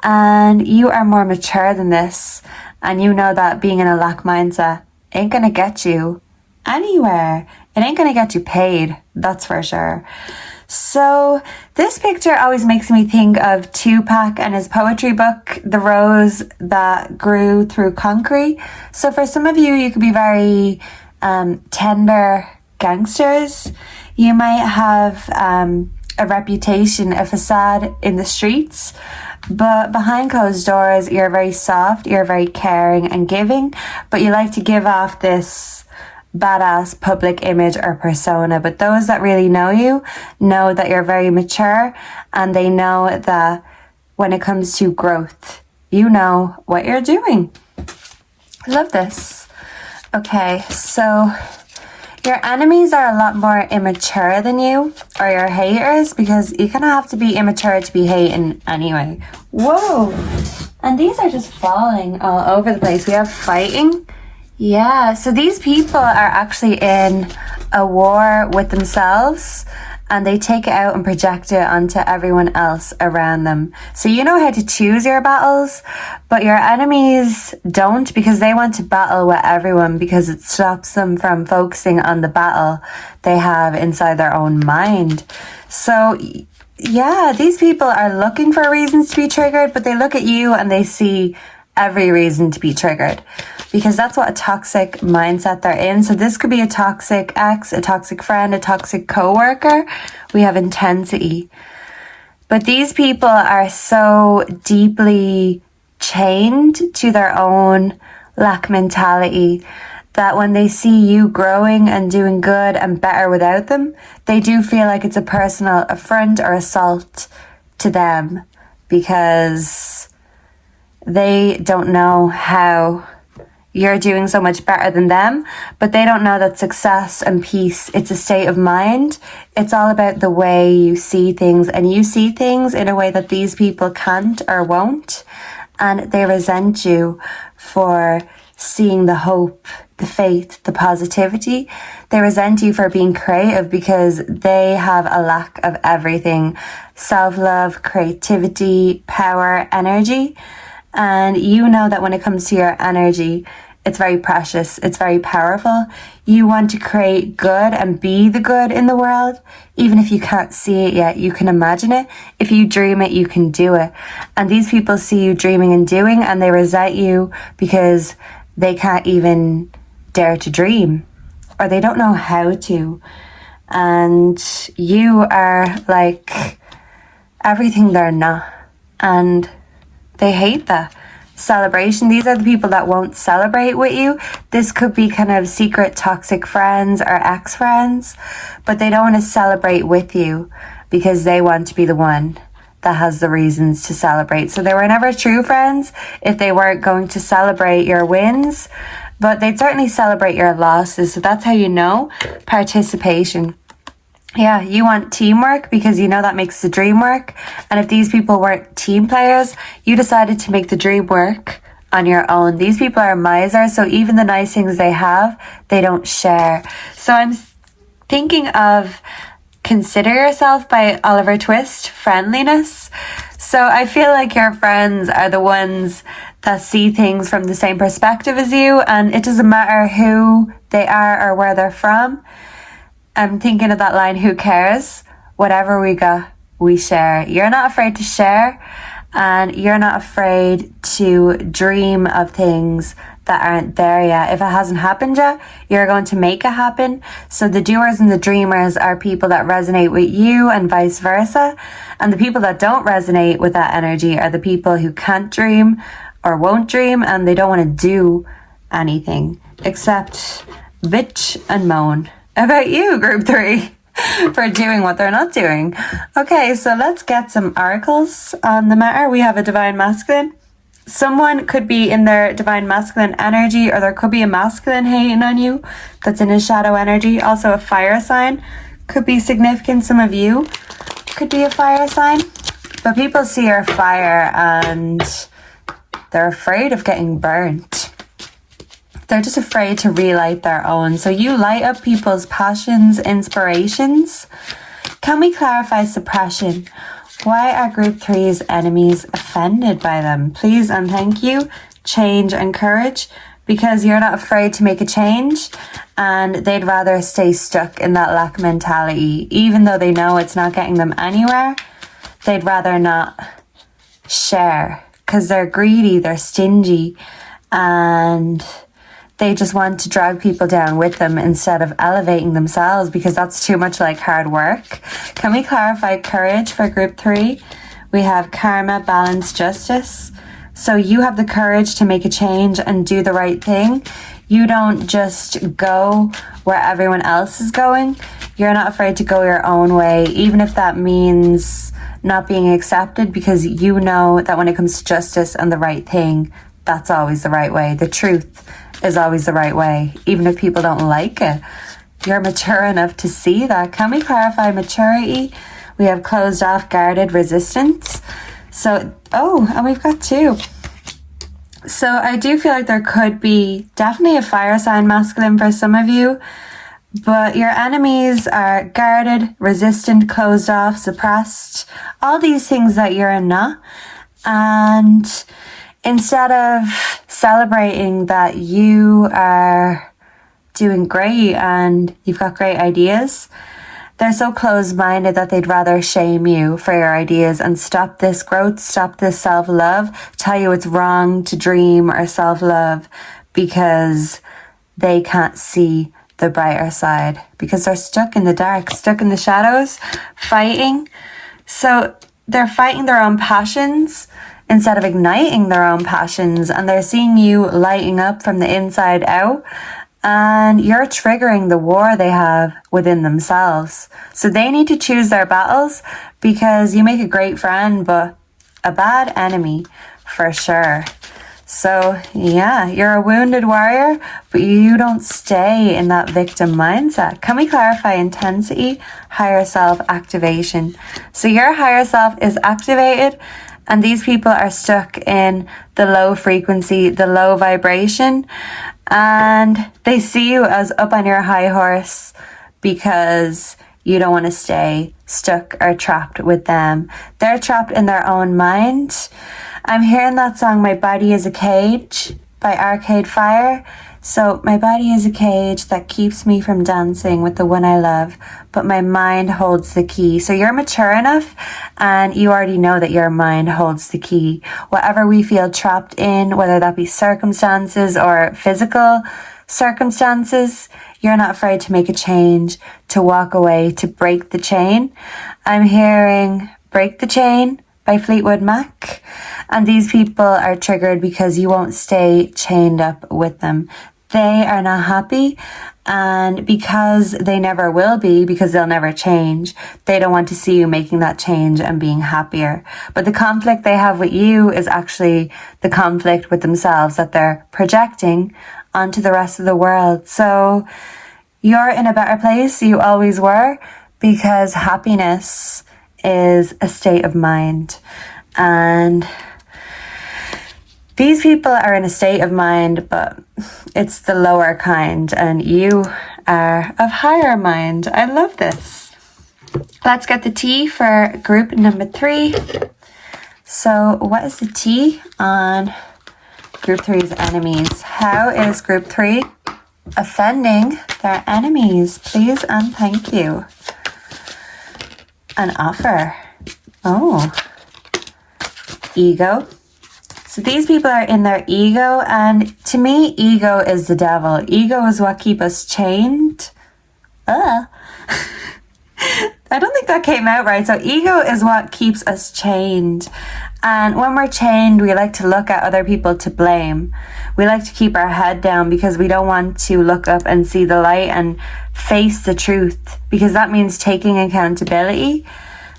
And you are more mature than this. And you know that being in a lack mindset ain't gonna get you anywhere. It ain't gonna get you paid, that's for sure. So this picture always makes me think of Tupac and his poetry book, The Rose That Grew Through Concrete. So for some of you, you could be very tender gangsters. You might have a reputation, a facade in the streets, but behind closed doors, you're very soft, you're very caring and giving, but you like to give off this badass public image or persona. But those that really know you know that you're very mature, and they know that when it comes to growth, you know what you're doing. I love this. Okay, so your enemies are a lot more immature than you, or your haters, because you kind of have to be immature to be hating anyway. Whoa! And these are just falling all over the place. We have fighting. Yeah, so these people are actually in a war with themselves, and they take it out and project it onto everyone else around them. So you know how to choose your battles, but your enemies don't, because they want to battle with everyone because it stops them from focusing on the battle they have inside their own mind. So yeah, these people are looking for reasons to be triggered, but they look at you and they see every reason to be triggered, because that's what a toxic mindset they're in. So this could be a toxic ex, a toxic friend, a toxic coworker. We have intensity. But these people are so deeply chained to their own lack mentality that when they see you growing and doing good and better without them, they do feel like it's a personal affront or assault to them, because they don't know how you're doing so much better than them, but they don't know that success and peace, it's a state of mind. It's all about the way you see things, and you see things in a way that these people can't or won't, and they resent you for seeing the hope, the faith, the positivity. They resent you for being creative because they have a lack of everything: self-love, creativity, power, energy. And you know that when it comes to your energy, It's very precious. It's very powerful. You want to create good and be the good in the world. Even if you can't see it yet, you can imagine it. If you dream it, you can do it. And these people see you dreaming and doing, and they resent you because they can't even dare to dream, or they don't know how to. And you are like everything they're not. And they hate that. Celebration. These are the people that won't celebrate with you. This could be kind of secret toxic friends or ex-friends, but they don't want to celebrate with you because they want to be the one that has the reasons to celebrate. So they were never true friends if they weren't going to celebrate your wins, but they'd certainly celebrate your losses. So that's how you know. Participation. Yeah, you want teamwork because you know that makes the dream work. And if these people weren't team players, you decided to make the dream work on your own. These people are misers, so even the nice things they have, they don't share. So I'm thinking of Consider Yourself by Oliver Twist, friendliness. So I feel like your friends are the ones that see things from the same perspective as you, and it doesn't matter who they are or where they're from. I'm thinking of that line, who cares? Whatever we got, we share. You're not afraid to share, and you're not afraid to dream of things that aren't there yet. If it hasn't happened yet, you're going to make it happen. So the doers and the dreamers are people that resonate with you and vice versa. And the people that don't resonate with that energy are the people who can't dream or won't dream, and they don't want to do anything except bitch and moan about you, group 3, for doing what they're not doing. Okay, so let's get some oracles on the matter. We have a divine masculine. Someone could be in their divine masculine energy, or there could be a masculine hating on you that's in his shadow energy. Also a fire sign could be significant. Some of you could be a fire sign, but people see your fire and they're afraid of getting burnt. They're just afraid to relight their own. So you light up people's passions, inspirations. Can we clarify suppression? Why are group 3's enemies offended by them? Please and thank you. Change and courage, because you're not afraid to make a change, and they'd rather stay stuck in that lack mentality. Even though they know it's not getting them anywhere, they'd rather not share because they're greedy, they're stingy, and they just want to drag people down with them instead of elevating themselves, because that's too much like hard work. Can we clarify courage for group 3? We have karma, balance, justice. So you have the courage to make a change and do the right thing. You don't just go where everyone else is going. You're not afraid to go your own way, even if that means not being accepted, because you know that when it comes to justice and the right thing, that's always the right way. The truth is always the right way, even if people don't like it. You're mature enough to see that. Can we clarify maturity? We have closed off, guarded, resistance. So, and we've got 2. So I do feel like there could be definitely a fire sign masculine for some of you, but your enemies are guarded, resistant, closed off, suppressed, all these things that you're not. And instead of celebrating that you are doing great and you've got great ideas, they're so closed-minded that they'd rather shame you for your ideas and stop this growth, stop this self-love, tell you it's wrong to dream or self-love, because they can't see the brighter side, because they're stuck in the dark, stuck in the shadows, fighting. So they're fighting their own passions instead of igniting their own passions, and they're seeing you lighting up from the inside out, and you're triggering the war they have within themselves. So they need to choose their battles, because you make a great friend, but a bad enemy for sure. So yeah, you're a wounded warrior, but you don't stay in that victim mindset. Can we clarify intensity, higher self activation? So your higher self is activated, and these people are stuck in the low frequency, the low vibration, and they see you as up on your high horse because you don't want to stay stuck or trapped with them. They're trapped in their own mind. I'm hearing that song, My Body is a Cage. by Arcade Fire. So my body is a cage that keeps me from dancing with the one I love, but my mind holds the key. So you're mature enough and you already know that your mind holds the key. Whatever we feel trapped in, whether that be circumstances or physical circumstances, you're not afraid to make a change, to walk away, to break the chain. I'm hearing Break the Chain by Fleetwood Mac. And these people are triggered because you won't stay chained up with them. They are not happy, and because they never will be, because they'll never change, they don't want to see you making that change and being happier. But the conflict they have with you is actually the conflict with themselves that they're projecting onto the rest of the world. So you're in a better place, you always were, because happiness is a state of mind. And these people are in a state of mind, but it's the lower kind, and you are of higher mind. I love this. Let's get the T for group number 3. So what is the T on group 3's enemies? How is group 3 offending their enemies? Please and thank you. An offer. Oh. Ego. So these people are in their ego, and to me, ego is the devil. Ego is what keeps us chained. I don't think that came out right. So ego is what keeps us chained. And when we're chained, we like to look at other people to blame. We like to keep our head down because we don't want to look up and see the light and face the truth, because that means taking accountability.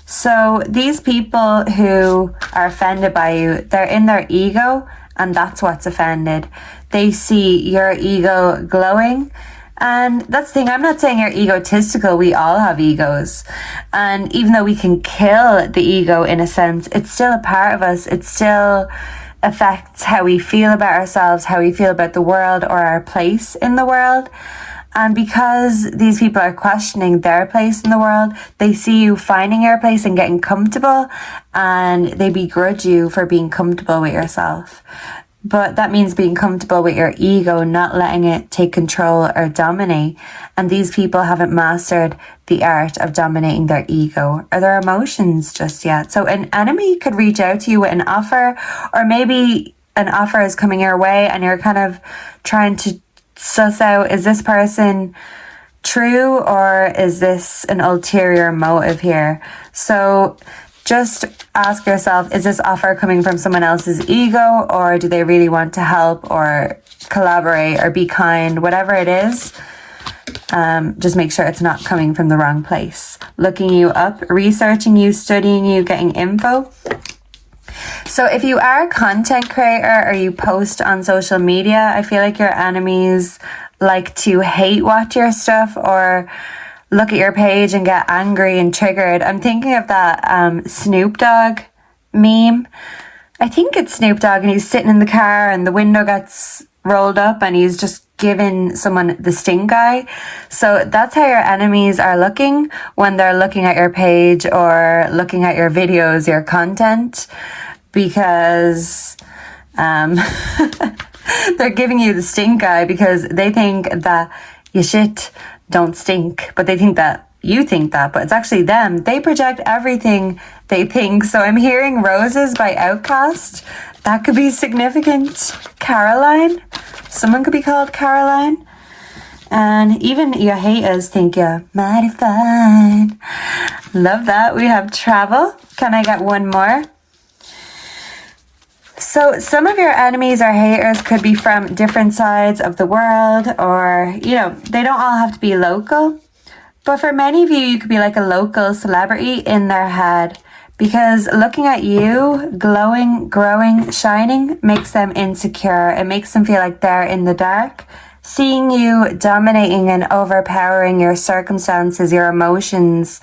So these people who are offended by you, they're in their ego, and that's what's offended. They see your ego glowing. And that's the thing, I'm not saying you're egotistical, we all have egos. And even though we can kill the ego in a sense, it's still a part of us. It still affects how we feel about ourselves, how we feel about the world or our place in the world. And because these people are questioning their place in the world, they see you finding your place and getting comfortable, and they begrudge you for being comfortable with yourself. But that means being comfortable with your ego, not letting it take control or dominate. And these people haven't mastered the art of dominating their ego or their emotions just yet. So an enemy could reach out to you with an offer, or maybe an offer is coming your way and you're kind of trying to suss out, is this person true or is this an ulterior motive here? So just ask yourself, is this offer coming from someone else's ego, or do they really want to help or collaborate or be kind? Whatever it is, just make sure it's not coming from the wrong place. Looking you up, researching you, studying you, getting info. So if you are a content creator or you post on social media, I feel like your enemies like to hate watch your stuff or look at your page and get angry and triggered. I'm thinking of that Snoop Dogg meme. I think it's Snoop Dogg, and he's sitting in the car and the window gets rolled up and he's just giving someone the stink eye. So that's how your enemies are looking when they're looking at your page or looking at your videos, your content, because they're giving you the stink eye because they think that your shit don't stink, but they think that you think that, but it's actually them. They project everything they think. So I'm hearing Roses by Outkast. That could be significant. Caroline. Someone could be called Caroline. And even your haters think you're mighty fine. Love that. We have Travel. Can I get one more? So some of your enemies or haters could be from different sides of the world, or, you know, they don't all have to be local. But for many of you, you could be like a local celebrity in their head, because looking at you glowing, growing, shining makes them insecure. It makes them feel like they're in the dark. Seeing you dominating and overpowering your circumstances, your emotions,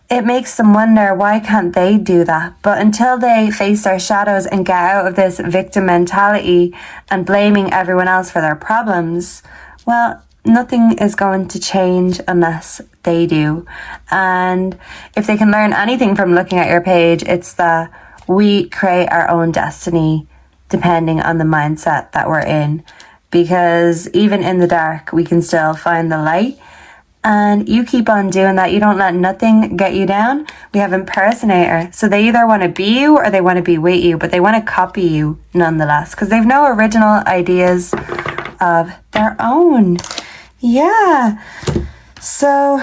it makes them wonder, why can't they do that? But until they face their shadows and get out of this victim mentality and blaming everyone else for their problems, well, nothing is going to change unless they do. And if they can learn anything from looking at your page, it's that we create our own destiny depending on the mindset that we're in. Because even in the dark, we can still find the light. And you keep on doing that. You don't let nothing get you down. We have impersonator. So they either want to be you or they want to be with you, but they want to copy you nonetheless because they've no original ideas of their own. Yeah. So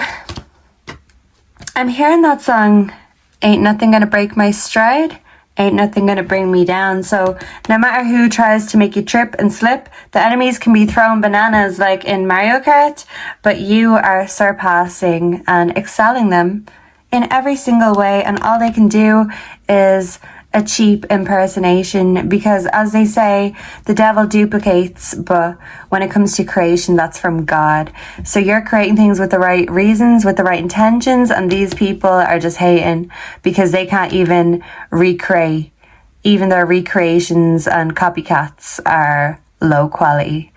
I'm hearing that song, Ain't Nothing Gonna Break My Stride. Ain't nothing gonna bring me down. So no matter who tries to make you trip and slip, the enemies can be throwing bananas like in Mario Kart, but you are surpassing and excelling them in every single way, and all they can do is a cheap impersonation because, as they say, the devil duplicates, but when it comes to creation, that's from God. So you're creating things with the right reasons, with the right intentions, and these people are just hating because they can't even recreate. Even their recreations and copycats are low quality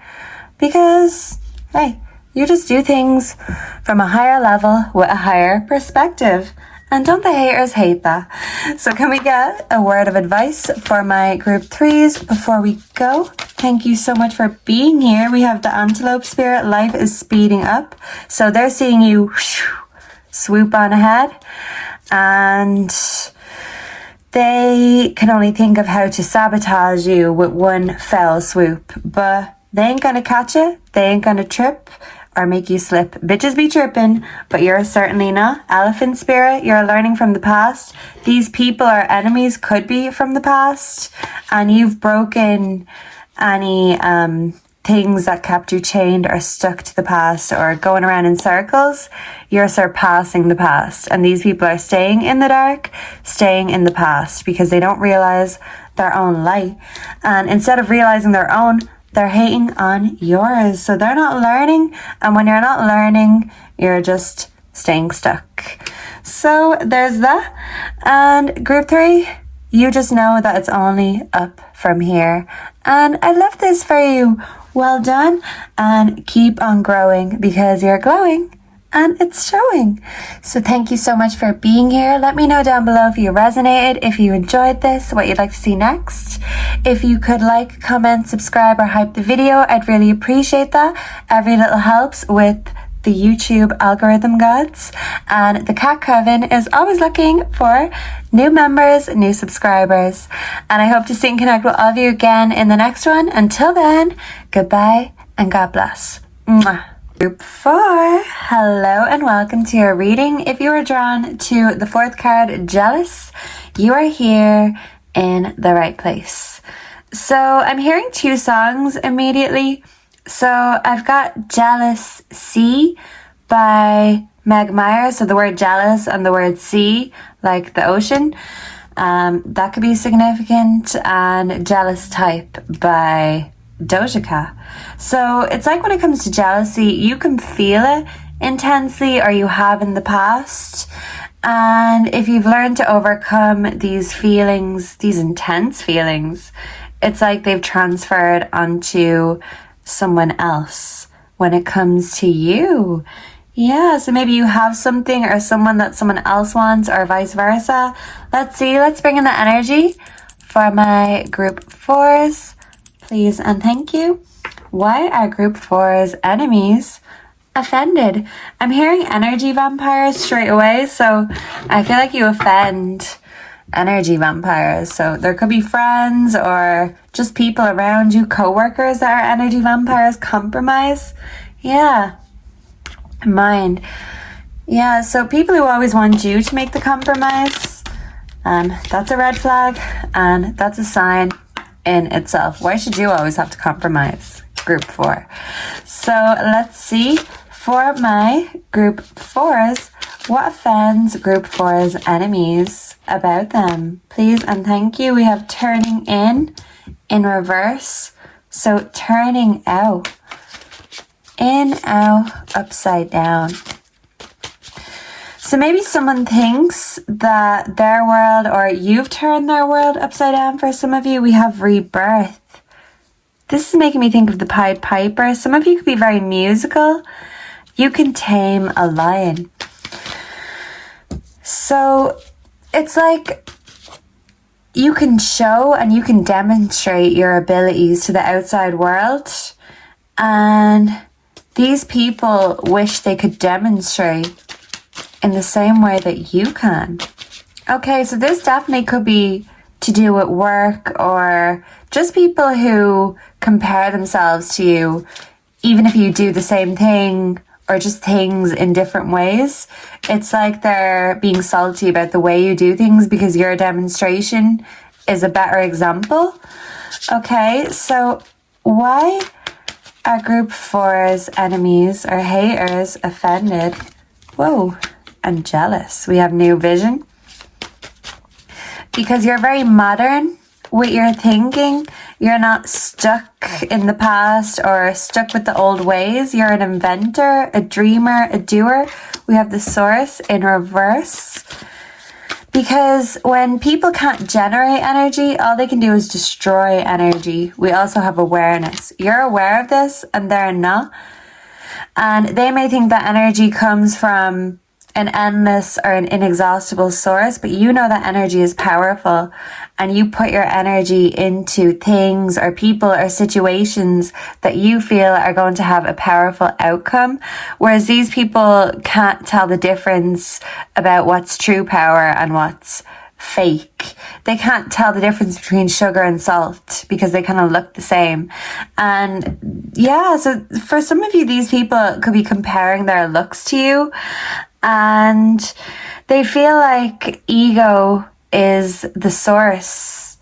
because, hey, you just do things from a higher level with a higher perspective. And don't the haters hate that? So can we get a word of advice for my group 3s before we go? Thank you so much for being here. We have the antelope spirit. Life is speeding up. So they're seeing you swoop on ahead. And they can only think of how to sabotage you with one fell swoop. But they ain't gonna catch it. They ain't gonna trip or make you slip. Bitches be tripping, but you're certainly not. Elephant spirit, you're learning from the past. These people or enemies could be from the past, and you've broken any things that kept you chained or stuck to the past or going around in circles. You're surpassing the past, and these people are staying in the dark, staying in the past because they don't realize their own light. And instead of realizing their own, they're hating on yours. So they're not learning. And when you're not learning, you're just staying stuck. So there's that. And group 3, you just know that it's only up from here. And I love this for you. Well done. And keep on growing because you're glowing. And it's showing. So thank you so much for being here. Let me know down below if you resonated, if you enjoyed this, what you'd like to see next. If you could like, comment, subscribe, or hype the video, I'd really appreciate that. Every little helps with the YouTube algorithm gods. And the Cat Coven is always looking for new members, new subscribers. And I hope to see and connect with all of you again in the next one. Until then, goodbye and God bless. Mwah. Group 4, hello and welcome to your reading. If you were drawn to the 4th card, Jealous, you are here in the right place. So I'm hearing 2 songs immediately. So I've got Jealous Sea by Meg Myers. So the word jealous and the word sea, like the ocean, that could be significant. And Jealous Type by Doja Cat. So it's like when it comes to jealousy, you can feel it intensely, or you have in the past. And if you've learned to overcome these feelings, these intense feelings, it's like they've transferred onto someone else when it comes to you. Yeah, so maybe you have something or someone that someone else wants, or vice versa. Let's see, let's bring in the energy for my group 4s. Please and thank you. Why are group 4's enemies offended? I'm hearing energy vampires straight away, so I feel like you offend energy vampires. So there could be friends or just people around you, co-workers that are energy vampires. Compromise. Yeah. Mind. Yeah, so people who always want you to make the compromise, that's a red flag, and that's a sign in itself. Why should you always have to compromise? Group 4. So let's see for my group 4s, what offends group 4's enemies about them? Please and thank you. We have turning in reverse. So turning out, in, out, upside down. So maybe someone thinks that their world, or you've turned their world upside down. For some of you, we have rebirth. This is making me think of the Pied Piper. Some of you could be very musical. You can tame a lion. So it's like you can show and you can demonstrate your abilities to the outside world, and these people wish they could demonstrate in the same way that you can. Okay, so this definitely could be to do with work, or just people who compare themselves to you, even if you do the same thing or just things in different ways. It's like they're being salty about the way you do things because your demonstration is a better example. Okay, so why are group 4's enemies or haters offended? Whoa, and jealous. We have new vision. Because you're very modern with your thinking. You're not stuck in the past or stuck with the old ways. You're an inventor, a dreamer, a doer. We have the source in reverse. Because when people can't generate energy, all they can do is destroy energy. We also have awareness. You're aware of this and they're not. And they may think that energy comes from an endless or an inexhaustible source, but you know that energy is powerful, and you put your energy into things or people or situations that you feel are going to have a powerful outcome, whereas these people can't tell the difference about what's true power and what's fake. They can't tell the difference between sugar and salt because they kind of look the same. And yeah, so for some of you, these people could be comparing their looks to you, and they feel like ego is the source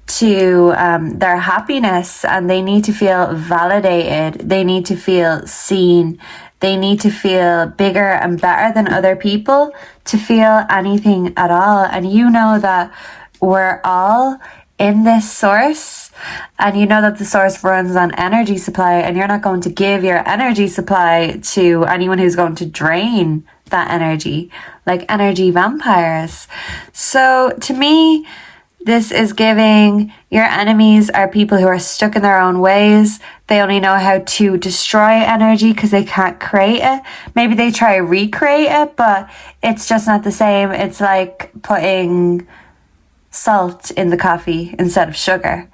to their happiness, and they need to feel validated. They need to feel seen. They need to feel bigger and better than other people to feel anything at all. And you know that we're all in this source, and you know that the source runs on energy supply, and you're not going to give your energy supply to anyone who's going to drain that energy, like energy vampires. So to me, this is giving your enemies are people who are stuck in their own ways. They only know how to destroy energy because they can't create it. Maybe they try to recreate it, but it's just not the same. It's like putting salt in the coffee instead of sugar.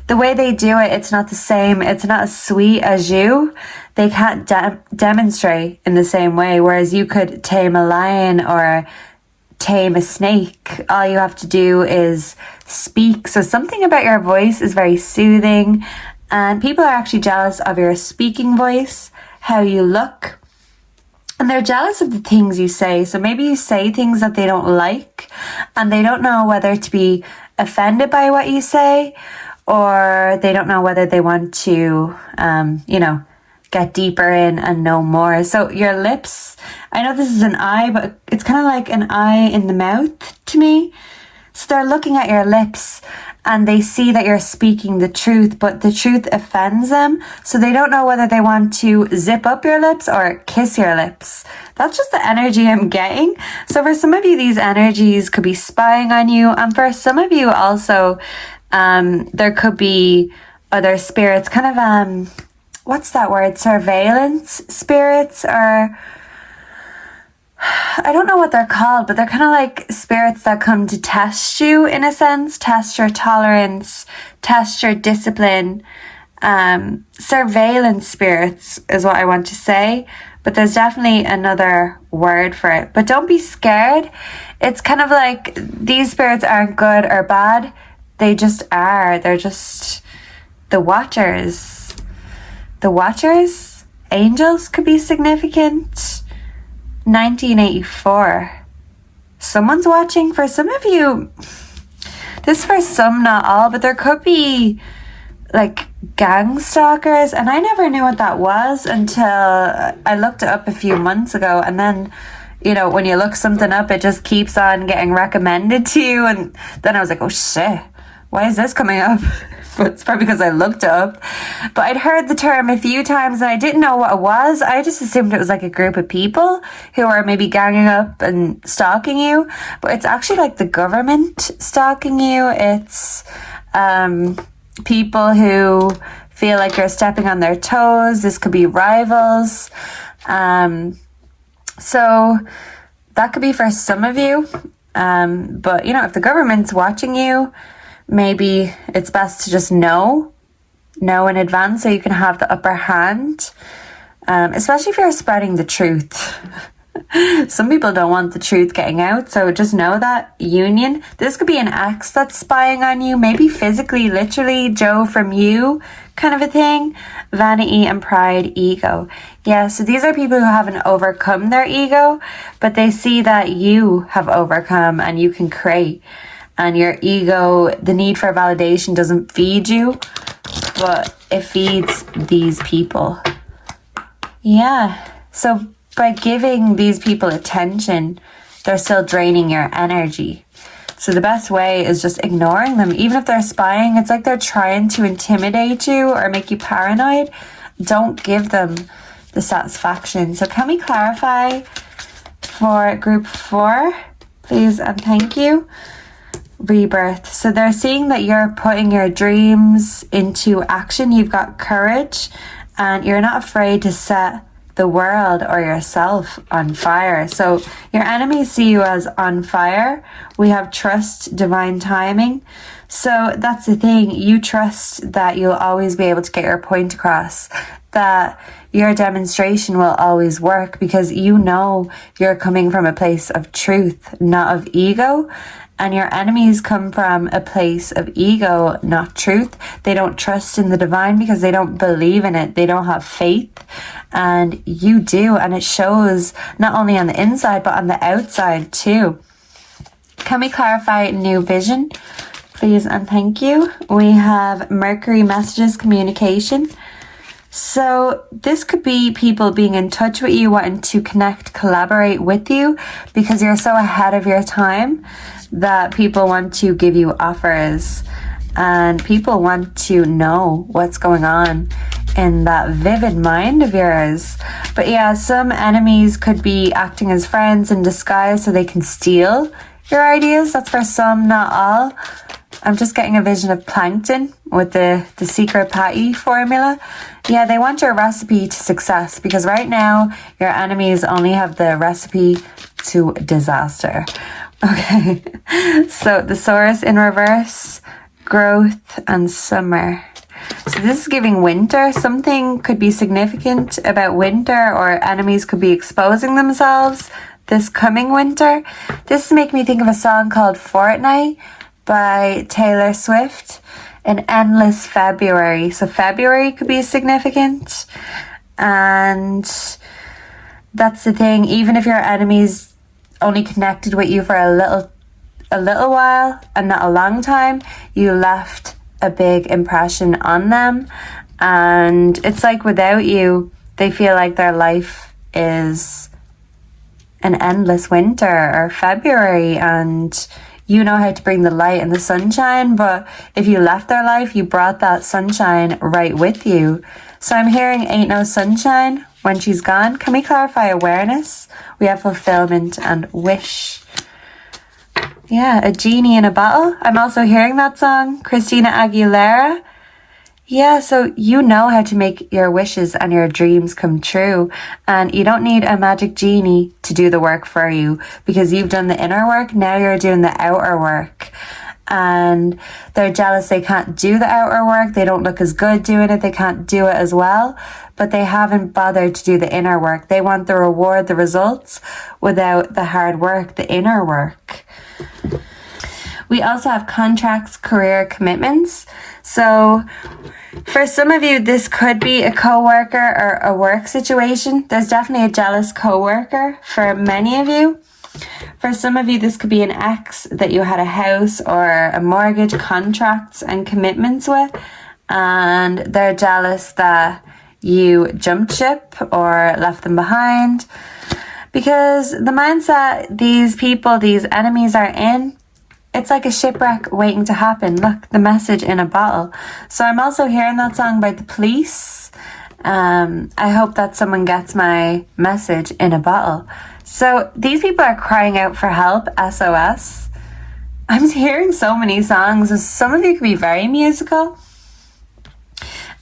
The way they do it, it's not the same. It's not as sweet as you. They can't demonstrate in the same way, whereas you could tame a lion or tame a snake. All you have to do is speak. So something about your voice is very soothing, and people are actually jealous of your speaking voice, how you look. And they're jealous of the things you say. So maybe you say things that they don't like, and they don't know whether to be offended by what you say, or they don't know whether they want to, get deeper in and know more. So your lips, I know this is an eye, but it's kind of like an eye in the mouth to me. So they're looking at your lips, and they see that you're speaking the truth, but the truth offends them. So they don't know whether they want to zip up your lips or kiss your lips. That's just the energy I'm getting. So for some of you, these energies could be spying on you. And for some of you also, there could be other spirits, kind of, what's that word? Surveillance spirits, or I don't know what they're called, but they're kind of like spirits that come to test you, in a sense, test your tolerance, test your discipline. Surveillance spirits is what I want to say, but there's definitely another word for it. But don't be scared. It's kind of like these spirits aren't good or bad. They just are. They're just the watchers. The watchers, angels could be significant. 1984. Someone's watching. For some of you, this for some, not all, but there could be like gang stalkers, and I never knew what that was until I looked it up a few months ago. And then, when you look something up, it just keeps on getting recommended to you, and then I was like, oh shit, why is this coming up? But it's probably because I looked it up. But I'd heard the term a few times, and I didn't know what it was. I just assumed it was like a group of people who are maybe ganging up and stalking you. But it's actually like the government stalking you. It's people who feel like you're stepping on their toes. This could be rivals. So that could be for some of you. But, you know, if the government's watching you, maybe it's best to just know in advance so you can have the upper hand, especially if you're spreading the truth. Some people don't want the truth getting out, so just know that union. This could be an ex that's spying on you, maybe physically, literally, Joe from you, kind of a thing. Vanity and pride, ego. Yeah, so these are people who haven't overcome their ego, but they see that you have overcome and you can create. And your ego, the need for validation doesn't feed you, but it feeds these people. Yeah, so by giving these people attention, they're still draining your energy. So the best way is just ignoring them. Even if they're spying, it's like they're trying to intimidate you or make you paranoid. Don't give them the satisfaction. So can we clarify for group 4, please and thank you? Rebirth. So they're seeing that you're putting your dreams into action. You've got courage and you're not afraid to set the world or yourself on fire. So your enemies see you as on fire. We have trust, divine timing. So that's the thing. You trust that you'll always be able to get your point across, that your demonstration will always work because you know you're coming from a place of truth, not of ego. And your enemies come from a place of ego, not truth. They don't trust in the divine because they don't believe in it. They don't have faith. And you do. And it shows not only on the inside, but on the outside too. Can we clarify new vision, please and thank you? We have Mercury messages, communication. So this could be people being in touch with you, wanting to connect, collaborate with you because you're so ahead of your time that people want to give you offers and people want to know what's going on in that vivid mind of yours. But yeah, some enemies could be acting as friends in disguise so they can steal your ideas. That's for some, not all. I'm just getting a vision of Plankton with the secret patty formula. Yeah, they want your recipe to success because right now your enemies only have the recipe to disaster. Okay, so the Saurus in reverse, growth and summer. So this is giving winter. Something could be significant about winter or enemies could be exposing themselves this coming winter. This is making me think of a song called Fortnite by Taylor Swift. An endless February. So February could be significant. And that's the thing. Even if your enemies only connected with you for a little while and not a long time, you left a big impression on them. And it's like without you, they feel like their life is an endless winter or February, and you know how to bring the light and the sunshine, but if you left their life, you brought that sunshine right with you. So I'm hearing ain't no sunshine when she's gone. Can we clarify awareness? We have fulfillment and wish. Yeah, a genie in a bottle. I'm also hearing that song, Christina Aguilera. Yeah, so you know how to make your wishes and your dreams come true. And you don't need a magic genie to do the work for you because you've done the inner work. Now you're doing the outer work. And they're jealous they can't do the outer work. They don't look as good doing it. They can't do it as well. But they haven't bothered to do the inner work. They want the reward, the results, without the hard work, the inner work. We also have contracts, career, commitments. So for some of you, this could be a coworker or a work situation. There's definitely a jealous coworker for many of you. For some of you, this could be an ex that you had a house or a mortgage, contracts and commitments with. And they're jealous that you jumped ship or left them behind. Because the mindset these people, these enemies are in, it's like a shipwreck waiting to happen. Look, the message in a bottle. So I'm also hearing that song by The Police. I hope that someone gets my message in a bottle. So these people are crying out for help, SOS. I'm hearing so many songs. Some of you could be very musical.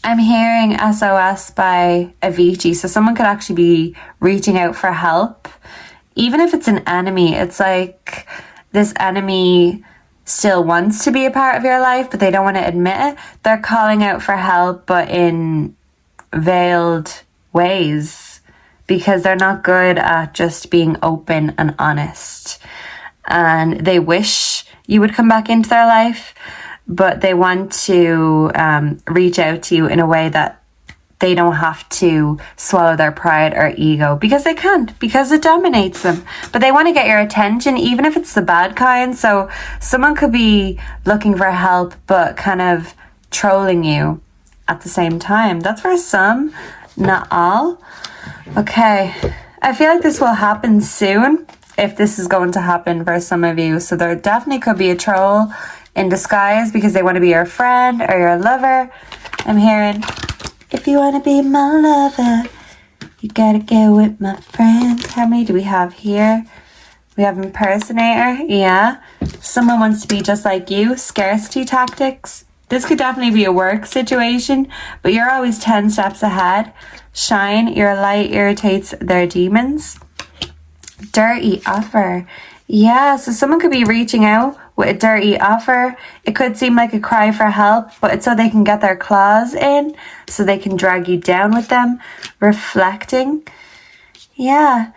I'm hearing SOS by Avicii. So someone could actually be reaching out for help. Even if it's an enemy, it's like this enemy still wants to be a part of your life, but they don't want to admit it. They're calling out for help, but in veiled ways, because they're not good at just being open and honest. And they wish you would come back into their life, but they want to reach out to you in a way that they don't have to swallow their pride or ego, because they can't, because it dominates them. But they want to get your attention, even if it's the bad kind. So someone could be looking for help, but kind of trolling you at the same time. That's for some, not all. Okay, I feel like this will happen soon, if this is going to happen for some of you. So there definitely could be a troll in disguise because they want to be your friend or your lover. I'm hearing, if you want to be my lover, you gotta go with my friends. How many do we have here? We have impersonator. Yeah. Someone wants to be just like you. Scarcity tactics. This could definitely be a work situation, but you're always 10 steps ahead. Shine. Your light irritates their demons. Dirty offer. Yeah, so someone could be reaching out with a dirty offer. It could seem like a cry for help, but it's so they can get their claws in, so they can drag you down with them. Reflecting. Yeah.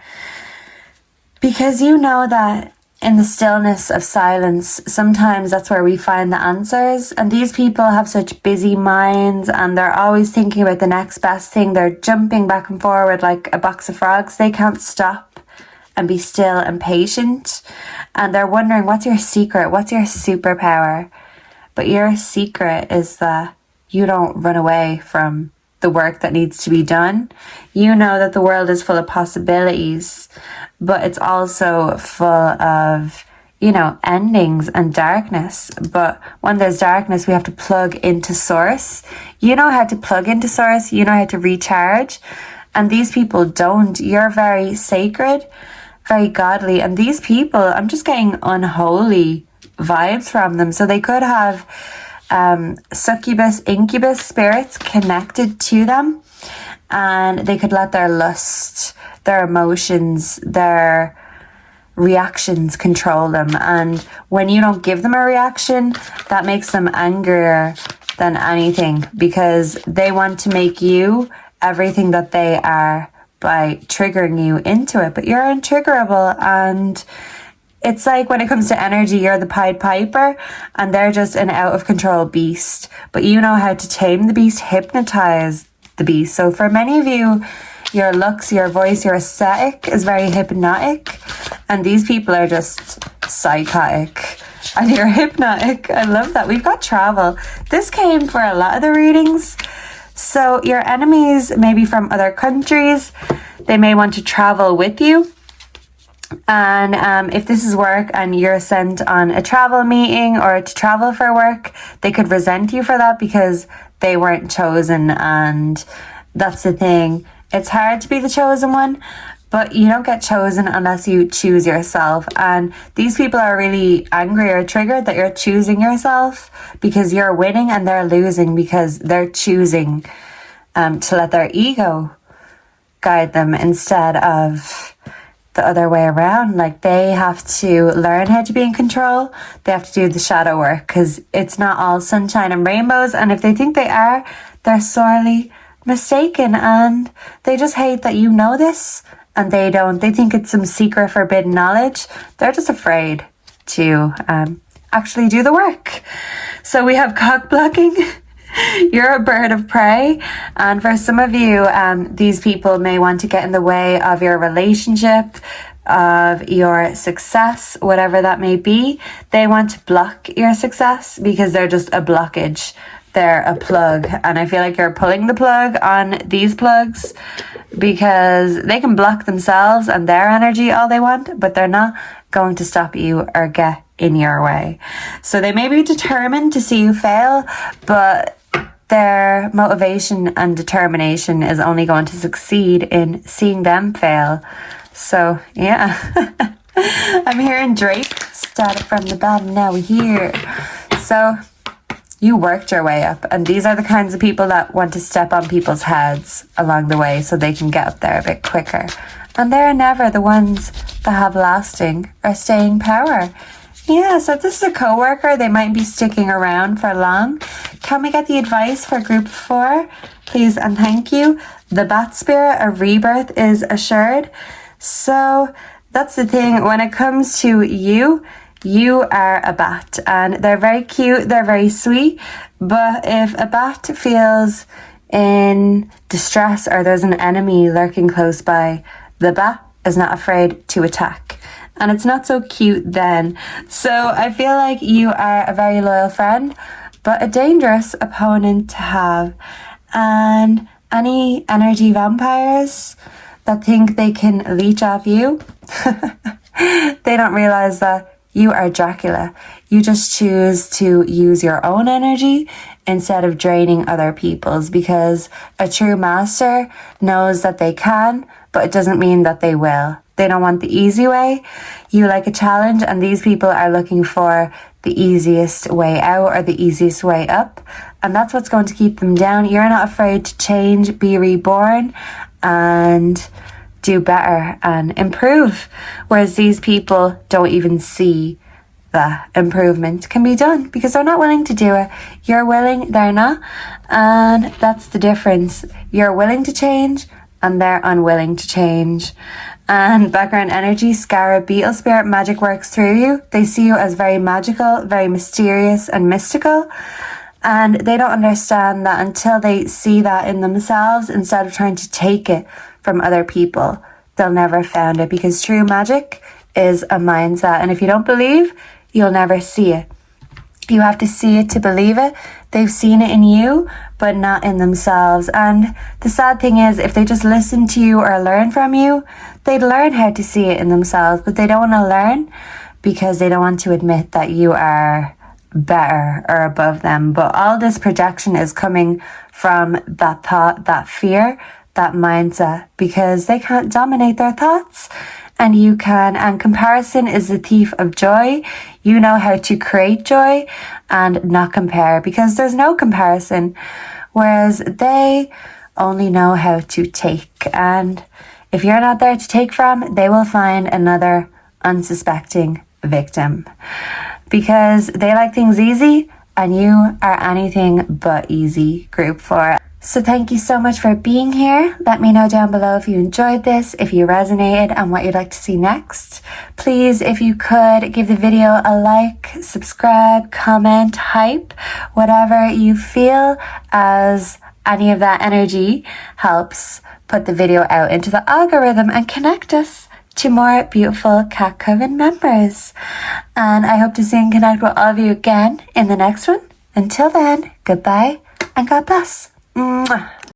Because you know that in the stillness of silence, sometimes that's where we find the answers. And these people have such busy minds, and they're always thinking about the next best thing. They're jumping back and forward like a box of frogs. They can't stop and be still and patient. And they're wondering, what's your secret? What's your superpower? But your secret is that you don't run away from the work that needs to be done. You know that the world is full of possibilities, but it's also full of, endings and darkness. But when there's darkness, we have to plug into source. You know how to plug into source. You know how to recharge. And these people don't. You're very sacred, very godly. And these people, I'm just getting unholy vibes from them. So they could have succubus, incubus spirits connected to them. And they could let their lust, their emotions, their reactions control them. And when you don't give them a reaction, that makes them angrier than anything, because they want to make you everything that they are by triggering you into it. But you're untriggerable, and it's like when it comes to energy, you're the Pied Piper and they're just an out of control beast. But you know how to tame the beast, hypnotize the beast. So for many of you, your looks, your voice, your aesthetic is very hypnotic, and these people are just psychotic and you're hypnotic. I love that. We've got travel. This came for a lot of the readings. So your enemies may be from other countries. They may want to travel with you. And if this is work and you're sent on a travel meeting or to travel for work, they could resent you for that because they weren't chosen. And that's the thing. It's hard to be the chosen one, but you don't get chosen unless you choose yourself. And these people are really angry or triggered that you're choosing yourself, because you're winning and they're losing because they're choosing to let their ego guide them instead of the other way around. Like, they have to learn how to be in control. They have to do the shadow work, because it's not all sunshine and rainbows. And if they think they are, they're sorely mistaken, and they just hate that you know this and they don't. They think it's some secret forbidden knowledge. They're just afraid to actually do the work. So we have cock blocking. You're a bird of prey, and for some of you, these people may want to get in the way of your relationship, of your success, whatever that may be. They want to block your success because they're just a blockage. They're a plug, and I feel like you're pulling the plug on these plugs, because they can block themselves and their energy all they want, but they're not going to stop you or get in your way. So they may be determined to see you fail, but their motivation and determination is only going to succeed in seeing them fail. So yeah. I'm hearing Drake. Started from the bottom, now we're here. So you worked your way up, and these are the kinds of people that want to step on people's heads along the way so they can get up there a bit quicker. And they're never the ones that have lasting or staying power. Yeah, so if this is a coworker, they might be sticking around for long. Can we get the advice for group 4? Please and thank you. The bat spirit of rebirth is assured. So that's the thing. When it comes to you, you are a bat and they're very cute, they're very sweet. But if a bat feels in distress or there's an enemy lurking close by, the bat is not afraid to attack. And it's not so cute then. So I feel like you are a very loyal friend, but a dangerous opponent to have. And any energy vampires that think they can leech off you, they don't realize that you are Dracula. You just choose to use your own energy instead of draining other people's, because a true master knows that they can, but it doesn't mean that they will. They don't want the easy way. You like a challenge, and these people are looking for the easiest way out or the easiest way up. And that's what's going to keep them down. You're not afraid to change, be reborn, and do better and improve. Whereas these people don't even see that improvement can be done because they're not willing to do it. You're willing, they're not. And that's the difference. You're willing to change and they're unwilling to change. And background energy, Scarab, beetle spirit, magic works through you. They see you as very magical, very mysterious and mystical. And they don't understand that until they see that in themselves, instead of trying to take it from other people, they'll never found it, because true magic is a mindset. And if you don't believe, you'll never see it. You have to see it to believe it. They've seen it in you, but not in themselves. And the sad thing is, if they just listen to you or learn from you, they'd learn how to see it in themselves, but they don't want to learn because they don't want to admit that you are better or above them. But all this projection is coming from that thought, that fear, that mindset, because they can't dominate their thoughts and you can. And comparison is the thief of joy. You know how to create joy and not compare, because there's no comparison, whereas they only know how to take. And if you're not there to take from, they will find another unsuspecting victim, because they like things easy and you are anything but easy, group 4. So thank you so much for being here. Let me know down below if you enjoyed this, if you resonated, and what you'd like to see next. Please, if you could, give the video a like, subscribe, comment, hype, whatever you feel, as any of that energy helps put the video out into the algorithm and connect us to more beautiful Cat Coven members. And I hope to see and connect with all of you again in the next one. Until then, goodbye and God bless. Mwah.